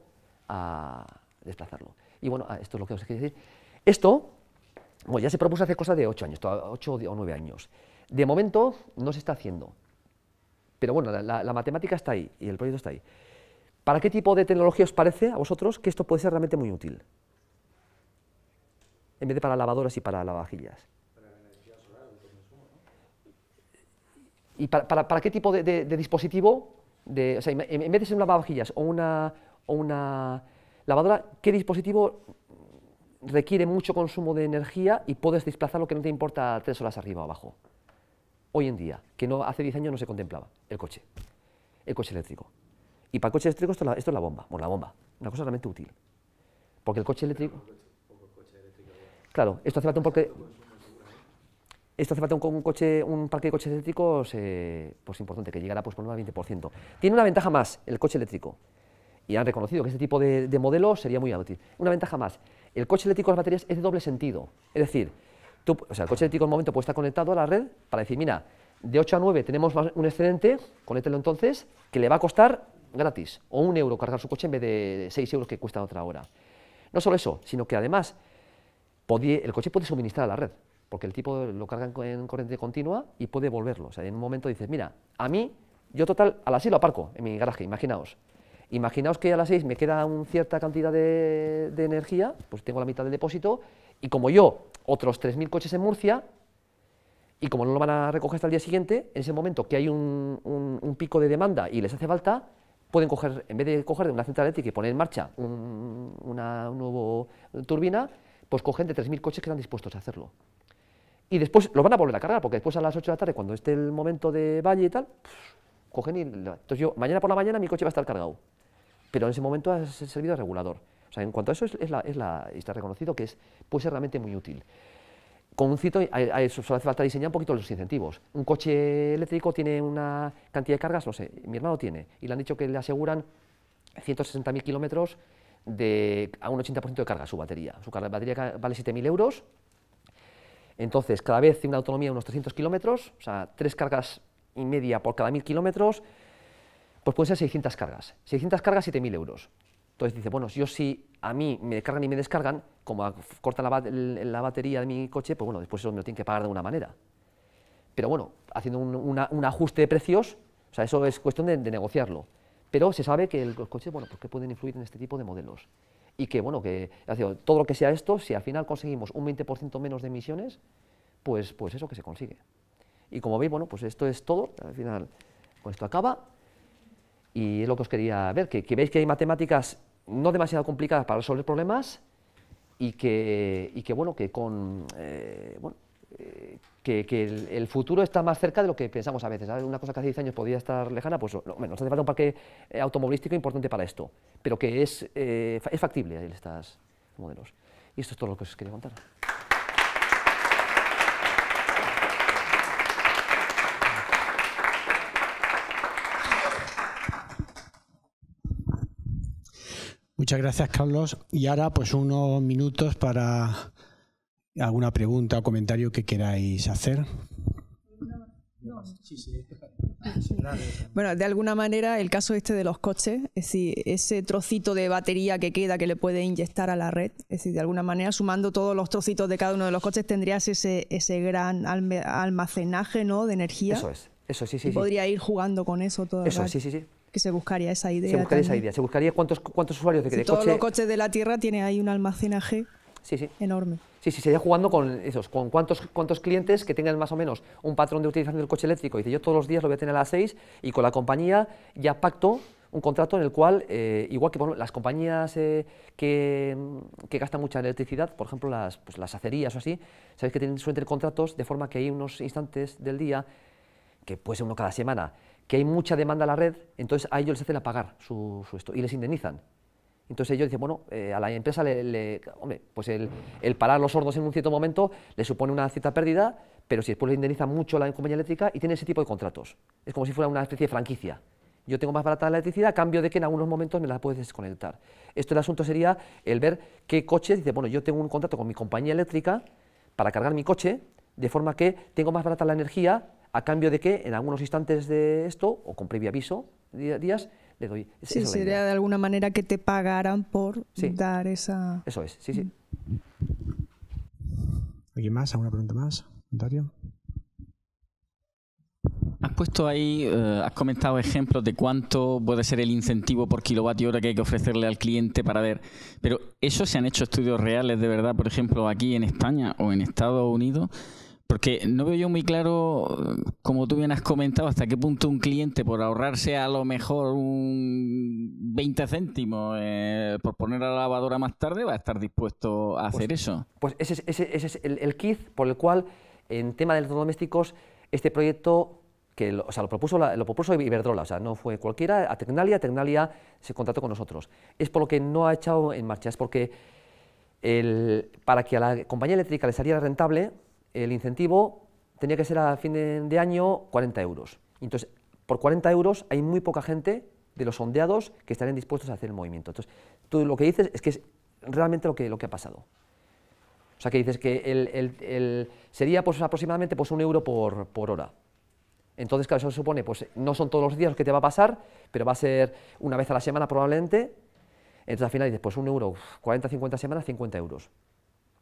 a desplazarlo. Y bueno, esto es lo que os quería decir. Esto, bueno, ya se propuso hace cosa de 8 años, 8 o 9 años. De momento no se está haciendo. Pero bueno, la matemática está ahí y el proyecto está ahí. ¿Para qué tipo de tecnología os parece a vosotros que esto puede ser realmente muy útil? En vez de para lavadoras y para lavavajillas. Para la energía solar, el consumo, ¿no? ¿Y para qué tipo de dispositivo? O sea, en vez de ser un lavavajillas o una lavadora, ¿qué dispositivo requiere mucho consumo de energía y puedes desplazarlo que no te importa 3 horas arriba o abajo? Hoy en día, que no, hace 10 años no se contemplaba, el coche eléctrico. Y para el coche eléctrico esto es la bomba, bueno, la bomba, una cosa realmente útil. Porque el coche eléctrico... Claro, esto hace falta un parque de coches eléctricos pues importante, que llegará pues, por al 20%. Tiene una ventaja más el coche eléctrico, y han reconocido que este tipo de modelos sería muy útil. Una ventaja más, el coche eléctrico con las baterías es de doble sentido, es decir, el coche eléctrico en un momento puede estar conectado a la red para decir, mira, de 8 a 9 tenemos un excedente, conéctelo entonces, que le va a costar gratis, o 1 euro cargar su coche en vez de 6 euros que cuesta otra hora. No solo eso, sino que además el coche puede suministrar a la red, porque el tipo lo carga en corriente continua y puede volverlo. O sea, en un momento dices, mira, a mí, yo total, a las 6 lo aparco en mi garaje, imaginaos. Imaginaos que a las 6 me queda una cierta cantidad de energía, pues tengo la mitad del depósito, y como yo, otros 3.000 coches en Murcia, y como no lo van a recoger hasta el día siguiente, en ese momento que hay un pico de demanda y les hace falta, pueden coger, en vez de coger de una central eléctrica y poner en marcha una nueva turbina, pues cogen de 3.000 coches que están dispuestos a hacerlo. Y después lo van a volver a cargar, porque después a las 8 de la tarde, cuando esté el momento de valle y tal, cogen y... Entonces yo, mañana por la mañana mi coche va a estar cargado, pero en ese momento ha servido de regulador. O sea, en cuanto a eso, está reconocido que puede ser realmente muy útil. Con un cito, solo hace falta diseñar un poquito los incentivos. Un coche eléctrico tiene una cantidad de cargas, no sé, mi hermano tiene, y le han dicho que le aseguran 160.000 kilómetros a un 80% de carga su batería. Su batería vale 7.000 euros, entonces cada vez tiene una autonomía de unos 300 kilómetros, o sea, 3 cargas y media por cada 1.000 kilómetros, pues pueden ser 600 cargas. 600 cargas, 7.000 euros. Entonces dice, bueno, yo si a mí me cargan y me descargan, como cortan la batería de mi coche, pues bueno, después eso me lo tienen que pagar de una manera. Pero bueno, haciendo un ajuste de precios, o sea, eso es cuestión de negociarlo. Pero se sabe que los coches, bueno, pues que pueden influir en este tipo de modelos. Y que, bueno, que todo lo que sea esto, si al final conseguimos un 20% menos de emisiones, pues eso que se consigue. Y como veis, bueno, pues esto es todo, al final con esto acaba. Y es lo que os quería ver, que veis que hay matemáticas no demasiado complicadas para resolver problemas y que bueno, que el futuro está más cerca de lo que pensamos a veces. ¿Sabes? Una cosa que hace 10 años podía estar lejana, pues nos hace falta un parque automovilístico importante para esto, pero que es factible estos modelos. Y esto es todo lo que os quería contar. Muchas gracias, Carlos. Y ahora, pues unos minutos para alguna pregunta o comentario que queráis hacer. Bueno, de alguna manera, el caso este de los coches, es decir, ese trocito de batería que queda que le puede inyectar a la red, es decir, de alguna manera, sumando todos los trocitos de cada uno de los coches, tendrías ese gran almacenaje, ¿no?, de energía. Eso, sí. Y podría ir jugando con eso todo el rato. Sí. Que se buscaría esa idea. Se buscaría cuántos usuarios de coche... Todos los coches de la Tierra tienen ahí un almacenaje enorme. Sí, se iría jugando con cuántos clientes que tengan más o menos un patrón de utilización del coche eléctrico. Dice, yo todos los días lo voy a tener a las 6 y con la compañía ya pacto un contrato en el cual, igual que bueno, las compañías que gastan mucha electricidad, por ejemplo las acerías o así, sabéis que suelen tener contratos de forma que hay unos instantes del día, que puede ser uno cada semana, que hay mucha demanda a la red, entonces a ellos les hacen pagar su esto y les indemnizan. Entonces ellos dicen, bueno, a la empresa, hombre, pues el parar los hornos en un cierto momento le supone una cierta pérdida, pero si después le indemniza mucho la compañía eléctrica y tiene ese tipo de contratos. Es como si fuera una especie de franquicia. Yo tengo más barata la electricidad a cambio de que en algunos momentos me la puedes desconectar. Esto el asunto sería el ver qué coche, dice, bueno, yo tengo un contrato con mi compañía eléctrica para cargar mi coche, de forma que tengo más barata la energía a cambio de que en algunos instantes de esto, o con previo aviso, días, le doy. Sí, sería de alguna manera que te pagaran por dar esa... Eso es, sí, sí. ¿Alguien más? ¿Alguna pregunta más? ¿Comentario? Has puesto ahí, has comentado ejemplos de cuánto puede ser el incentivo por kilovatio hora que hay que ofrecerle al cliente para ver. Pero ¿eso se han hecho estudios reales de verdad, por ejemplo, aquí en España o en Estados Unidos? Porque no veo yo muy claro, como tú bien has comentado, hasta qué punto un cliente, por ahorrarse a lo mejor un 20 céntimos por poner a la lavadora más tarde, va a estar dispuesto a hacer eso. Pues ese es el kit por el cual, en tema de electrodomésticos, este proyecto, que lo propuso Iberdrola, o sea, no fue cualquiera, a Tecnalia se contrató con nosotros. Es por lo que no ha echado en marcha, es porque para que a la compañía eléctrica le saliera rentable, el incentivo tenía que ser a fin de año 40 euros. Entonces, por 40 euros hay muy poca gente de los sondeados que estarían dispuestos a hacer el movimiento. Entonces, tú lo que dices es que es realmente lo que ha pasado. O sea, que dices que sería pues, aproximadamente pues, 1 euro por hora. Entonces, claro, eso supone, pues no son todos los días los que te va a pasar, pero va a ser una vez a la semana probablemente. Entonces, al final dices, pues 1 euro, 40, 50 semanas, 50 euros.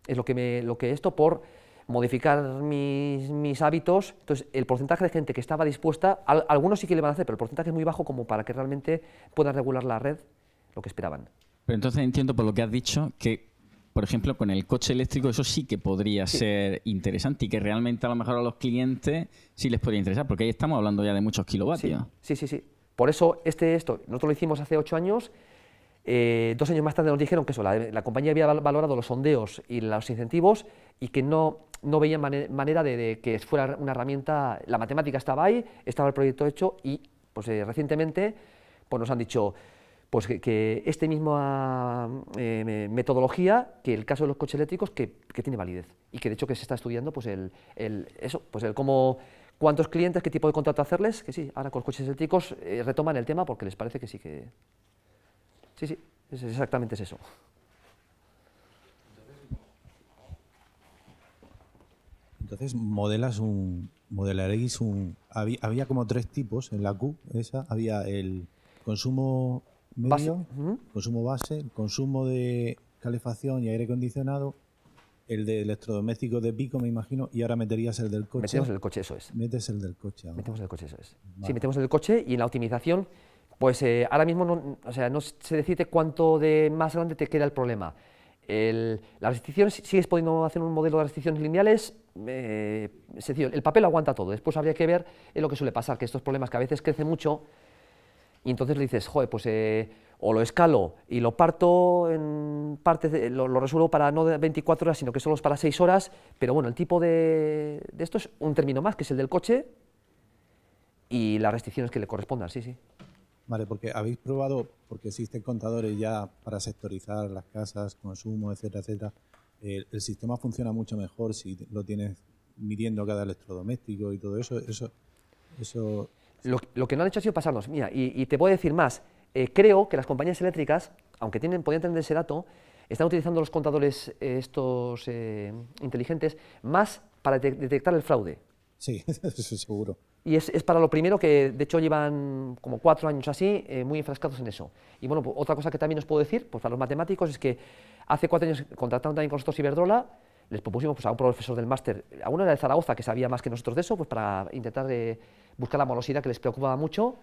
Es lo que esto por modificar mis hábitos. Entonces, el porcentaje de gente que estaba dispuesta, algunos sí que le van a hacer, pero el porcentaje es muy bajo como para que realmente puedan regular la red lo que esperaban. Pero entonces entiendo por lo que has dicho que, por ejemplo, con el coche eléctrico eso sí que podría ser interesante y que realmente a lo mejor a los clientes sí les podría interesar, porque ahí estamos hablando ya de muchos kilovatios. Sí. Por eso nosotros lo hicimos hace 8 años, 2 años más tarde nos dijeron que eso, la compañía había valorado los sondeos y los incentivos y que no veían manera de que fuera una herramienta. La matemática estaba ahí, estaba el proyecto hecho y pues recientemente pues nos han dicho pues que esta misma metodología, que el caso de los coches eléctricos, que tiene validez y que de hecho que se está estudiando pues cuántos clientes, qué tipo de contrato hacerles, que sí, ahora con los coches eléctricos retoman el tema porque les parece que sí que... Sí, exactamente es eso. Entonces modelaréis había como 3 tipos en la Q, había el consumo medio, consumo base, el consumo de calefacción y aire acondicionado, el de electrodomésticos de pico, me imagino, y ahora meterías el del coche. Metemos el del coche, eso es. Metes el del coche ahora. Metemos el del coche, eso es. Vale. Sí, metemos el del coche y en la optimización, pues ahora mismo no se decide cuánto de más grande te queda el problema. Las restricciones, sigues pudiendo hacer un modelo de restricciones lineales, sencillo, el papel aguanta todo. Después habría que ver lo que suele pasar, que estos problemas que a veces crecen mucho, y entonces le dices, joder, pues o lo escalo y lo parto en partes, lo resuelvo para no de 24 horas, sino que solo es para 6 horas, pero bueno, el tipo de esto es un término más, que es el del coche, y las restricciones que le correspondan, sí. Vale, porque habéis probado, porque existen contadores ya para sectorizar las casas, consumo, etcétera, etcétera. El sistema funciona mucho mejor si lo tienes midiendo cada electrodoméstico y todo eso. Lo que no han hecho ha sido pasarnos. Mira, y te puedo decir más. Creo que las compañías eléctricas, aunque podían tener ese dato, están utilizando los contadores estos inteligentes más para detectar el fraude. Sí, eso seguro. Y es para lo primero que, de hecho, llevan como 4 años así, muy enfrascados en eso. Y bueno, pues, otra cosa que también os puedo decir, pues para los matemáticos, es que hace 4 años contrataron también con nosotros Iberdrola, les propusimos pues, a un profesor del máster, a uno era de Zaragoza, que sabía más que nosotros de eso, pues para intentar buscar la morosidad que les preocupaba mucho,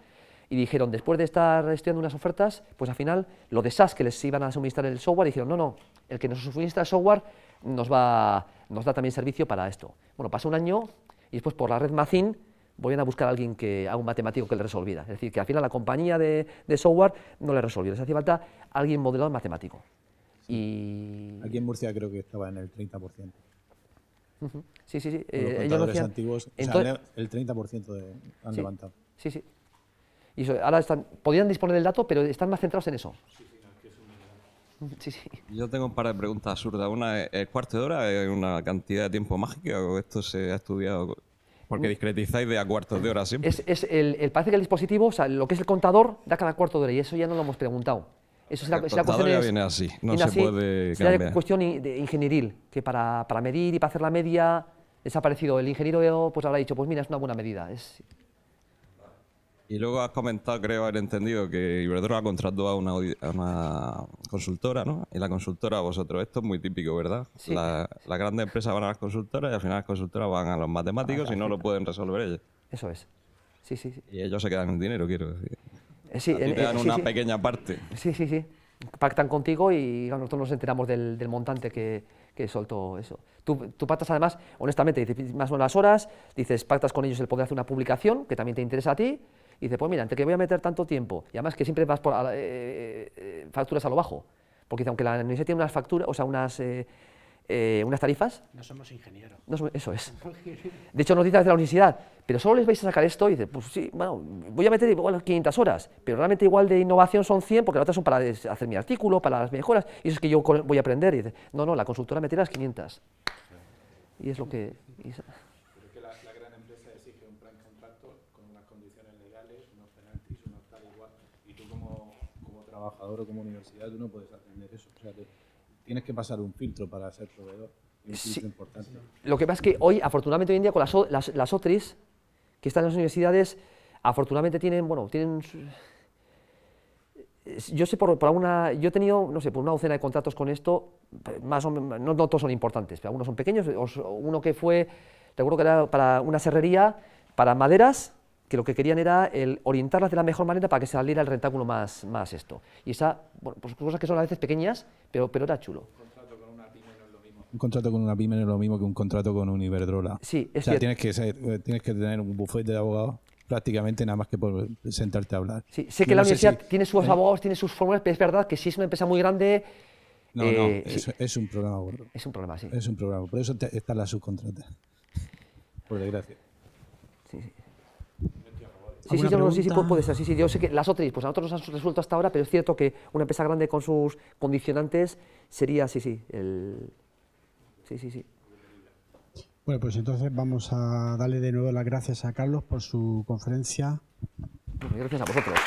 y dijeron, después de estar estudiando unas ofertas, pues al final, lo de SaaS que les iban a suministrar el software, dijeron, no, el que nos suministra el software nos da también servicio para esto. Bueno, pasó un año, y después por la red Macin, volvían a buscar a alguien a un matemático que le resolviera. Es decir, que al final la compañía de software no le resolvió, les hacía falta alguien modelado matemático. Y... Aquí en Murcia creo que estaba en el 30%. Sí. Los contadores antiguos, entonces, el 30% han levantado. Sí. Y ahora podrían disponer del dato, pero están más centrados en eso. Sí, sí. Yo tengo un par de preguntas absurdas. Una es, ¿el cuarto de hora es una cantidad de tiempo mágica o esto se ha estudiado? Porque discretizáis de a cuartos de hora siempre. Parece que el dispositivo, o sea, lo que es el contador, da cada cuarto de hora y eso ya no lo hemos preguntado. Eso El contador ya viene así, no se puede cambiar. Es cuestión de ingenieril, que para medir y para hacer la media les ha parecido. El ingeniero pues habrá dicho, pues mira, es una buena medida. Y luego has comentado, creo haber entendido, que Iberdrola contrató a una consultora, ¿no? Y la consultora a vosotros. Esto es muy típico, ¿verdad? Sí. Las grandes empresas van a las consultoras y al final las consultoras van a los matemáticos y no lo pueden resolver ellos. Eso es. Sí, sí, sí. Y ellos se quedan en dinero, quiero decir. Sí, a ti te dan una pequeña parte. Sí, sí, sí. Pactan contigo y nosotros nos enteramos del montante que soltó eso. Tú pactas además, honestamente, dices más o menos las horas, dices, pactas con ellos el poder hacer una publicación que también te interesa a ti, y dices, pues mira, ante que voy a meter tanto tiempo, y además que siempre vas por facturas a lo bajo, porque aunque la universidad tiene unas facturas, o sea, unas tarifas. No somos ingenieros. Eso es. De hecho, nos dicen desde la universidad, pero solo les vais a sacar esto, y dices, pues sí, bueno, voy a meter igual 500 horas, pero realmente igual de innovación son 100, porque las otras son para hacer mi artículo, para las mejoras, y eso es que yo voy a aprender, y dices, no, la consultora meterá las 500. Y es lo que... Pero es que la gran empresa exige un plan contrato con unas condiciones legales, unos penaltis, unos tal igual, y tú como trabajador o como universidad tú no puedes atender eso. O sea, tienes que pasar un filtro para ser proveedor, y un filtro importante. Lo que pasa es que hoy, afortunadamente hoy en día, con las OTRIs que están en las universidades, afortunadamente tienen, yo sé yo he tenido, no sé, por una docena de contratos con esto, más o menos, no todos son importantes, pero algunos son pequeños. Uno que fue, recuerdo que era para una serrería, para maderas, que lo que querían era orientarlas de la mejor manera para que saliera el rentáculo más esto. Y esa, pues cosas que son a veces pequeñas, pero era chulo. Un contrato con una pyme no es lo mismo que un contrato con un Iberdrola. Sí, es cierto. Tienes que tener un bufete de abogados prácticamente nada más que por sentarte a hablar. Sí, sé que la universidad tiene sus abogados, tiene sus fórmulas, pero es verdad que si es una empresa muy grande... Es un programa gordo. Es un problema, sí. Es un programa, por eso está la subcontrata. Por desgracia. Sí, puede ser. Sí, yo sé que las otras, pues a nosotros nos han resuelto hasta ahora, pero es cierto que una empresa grande con sus condicionantes sería, sí. Bueno, pues entonces vamos a darle de nuevo las gracias a Carlos por su conferencia. Gracias a vosotros.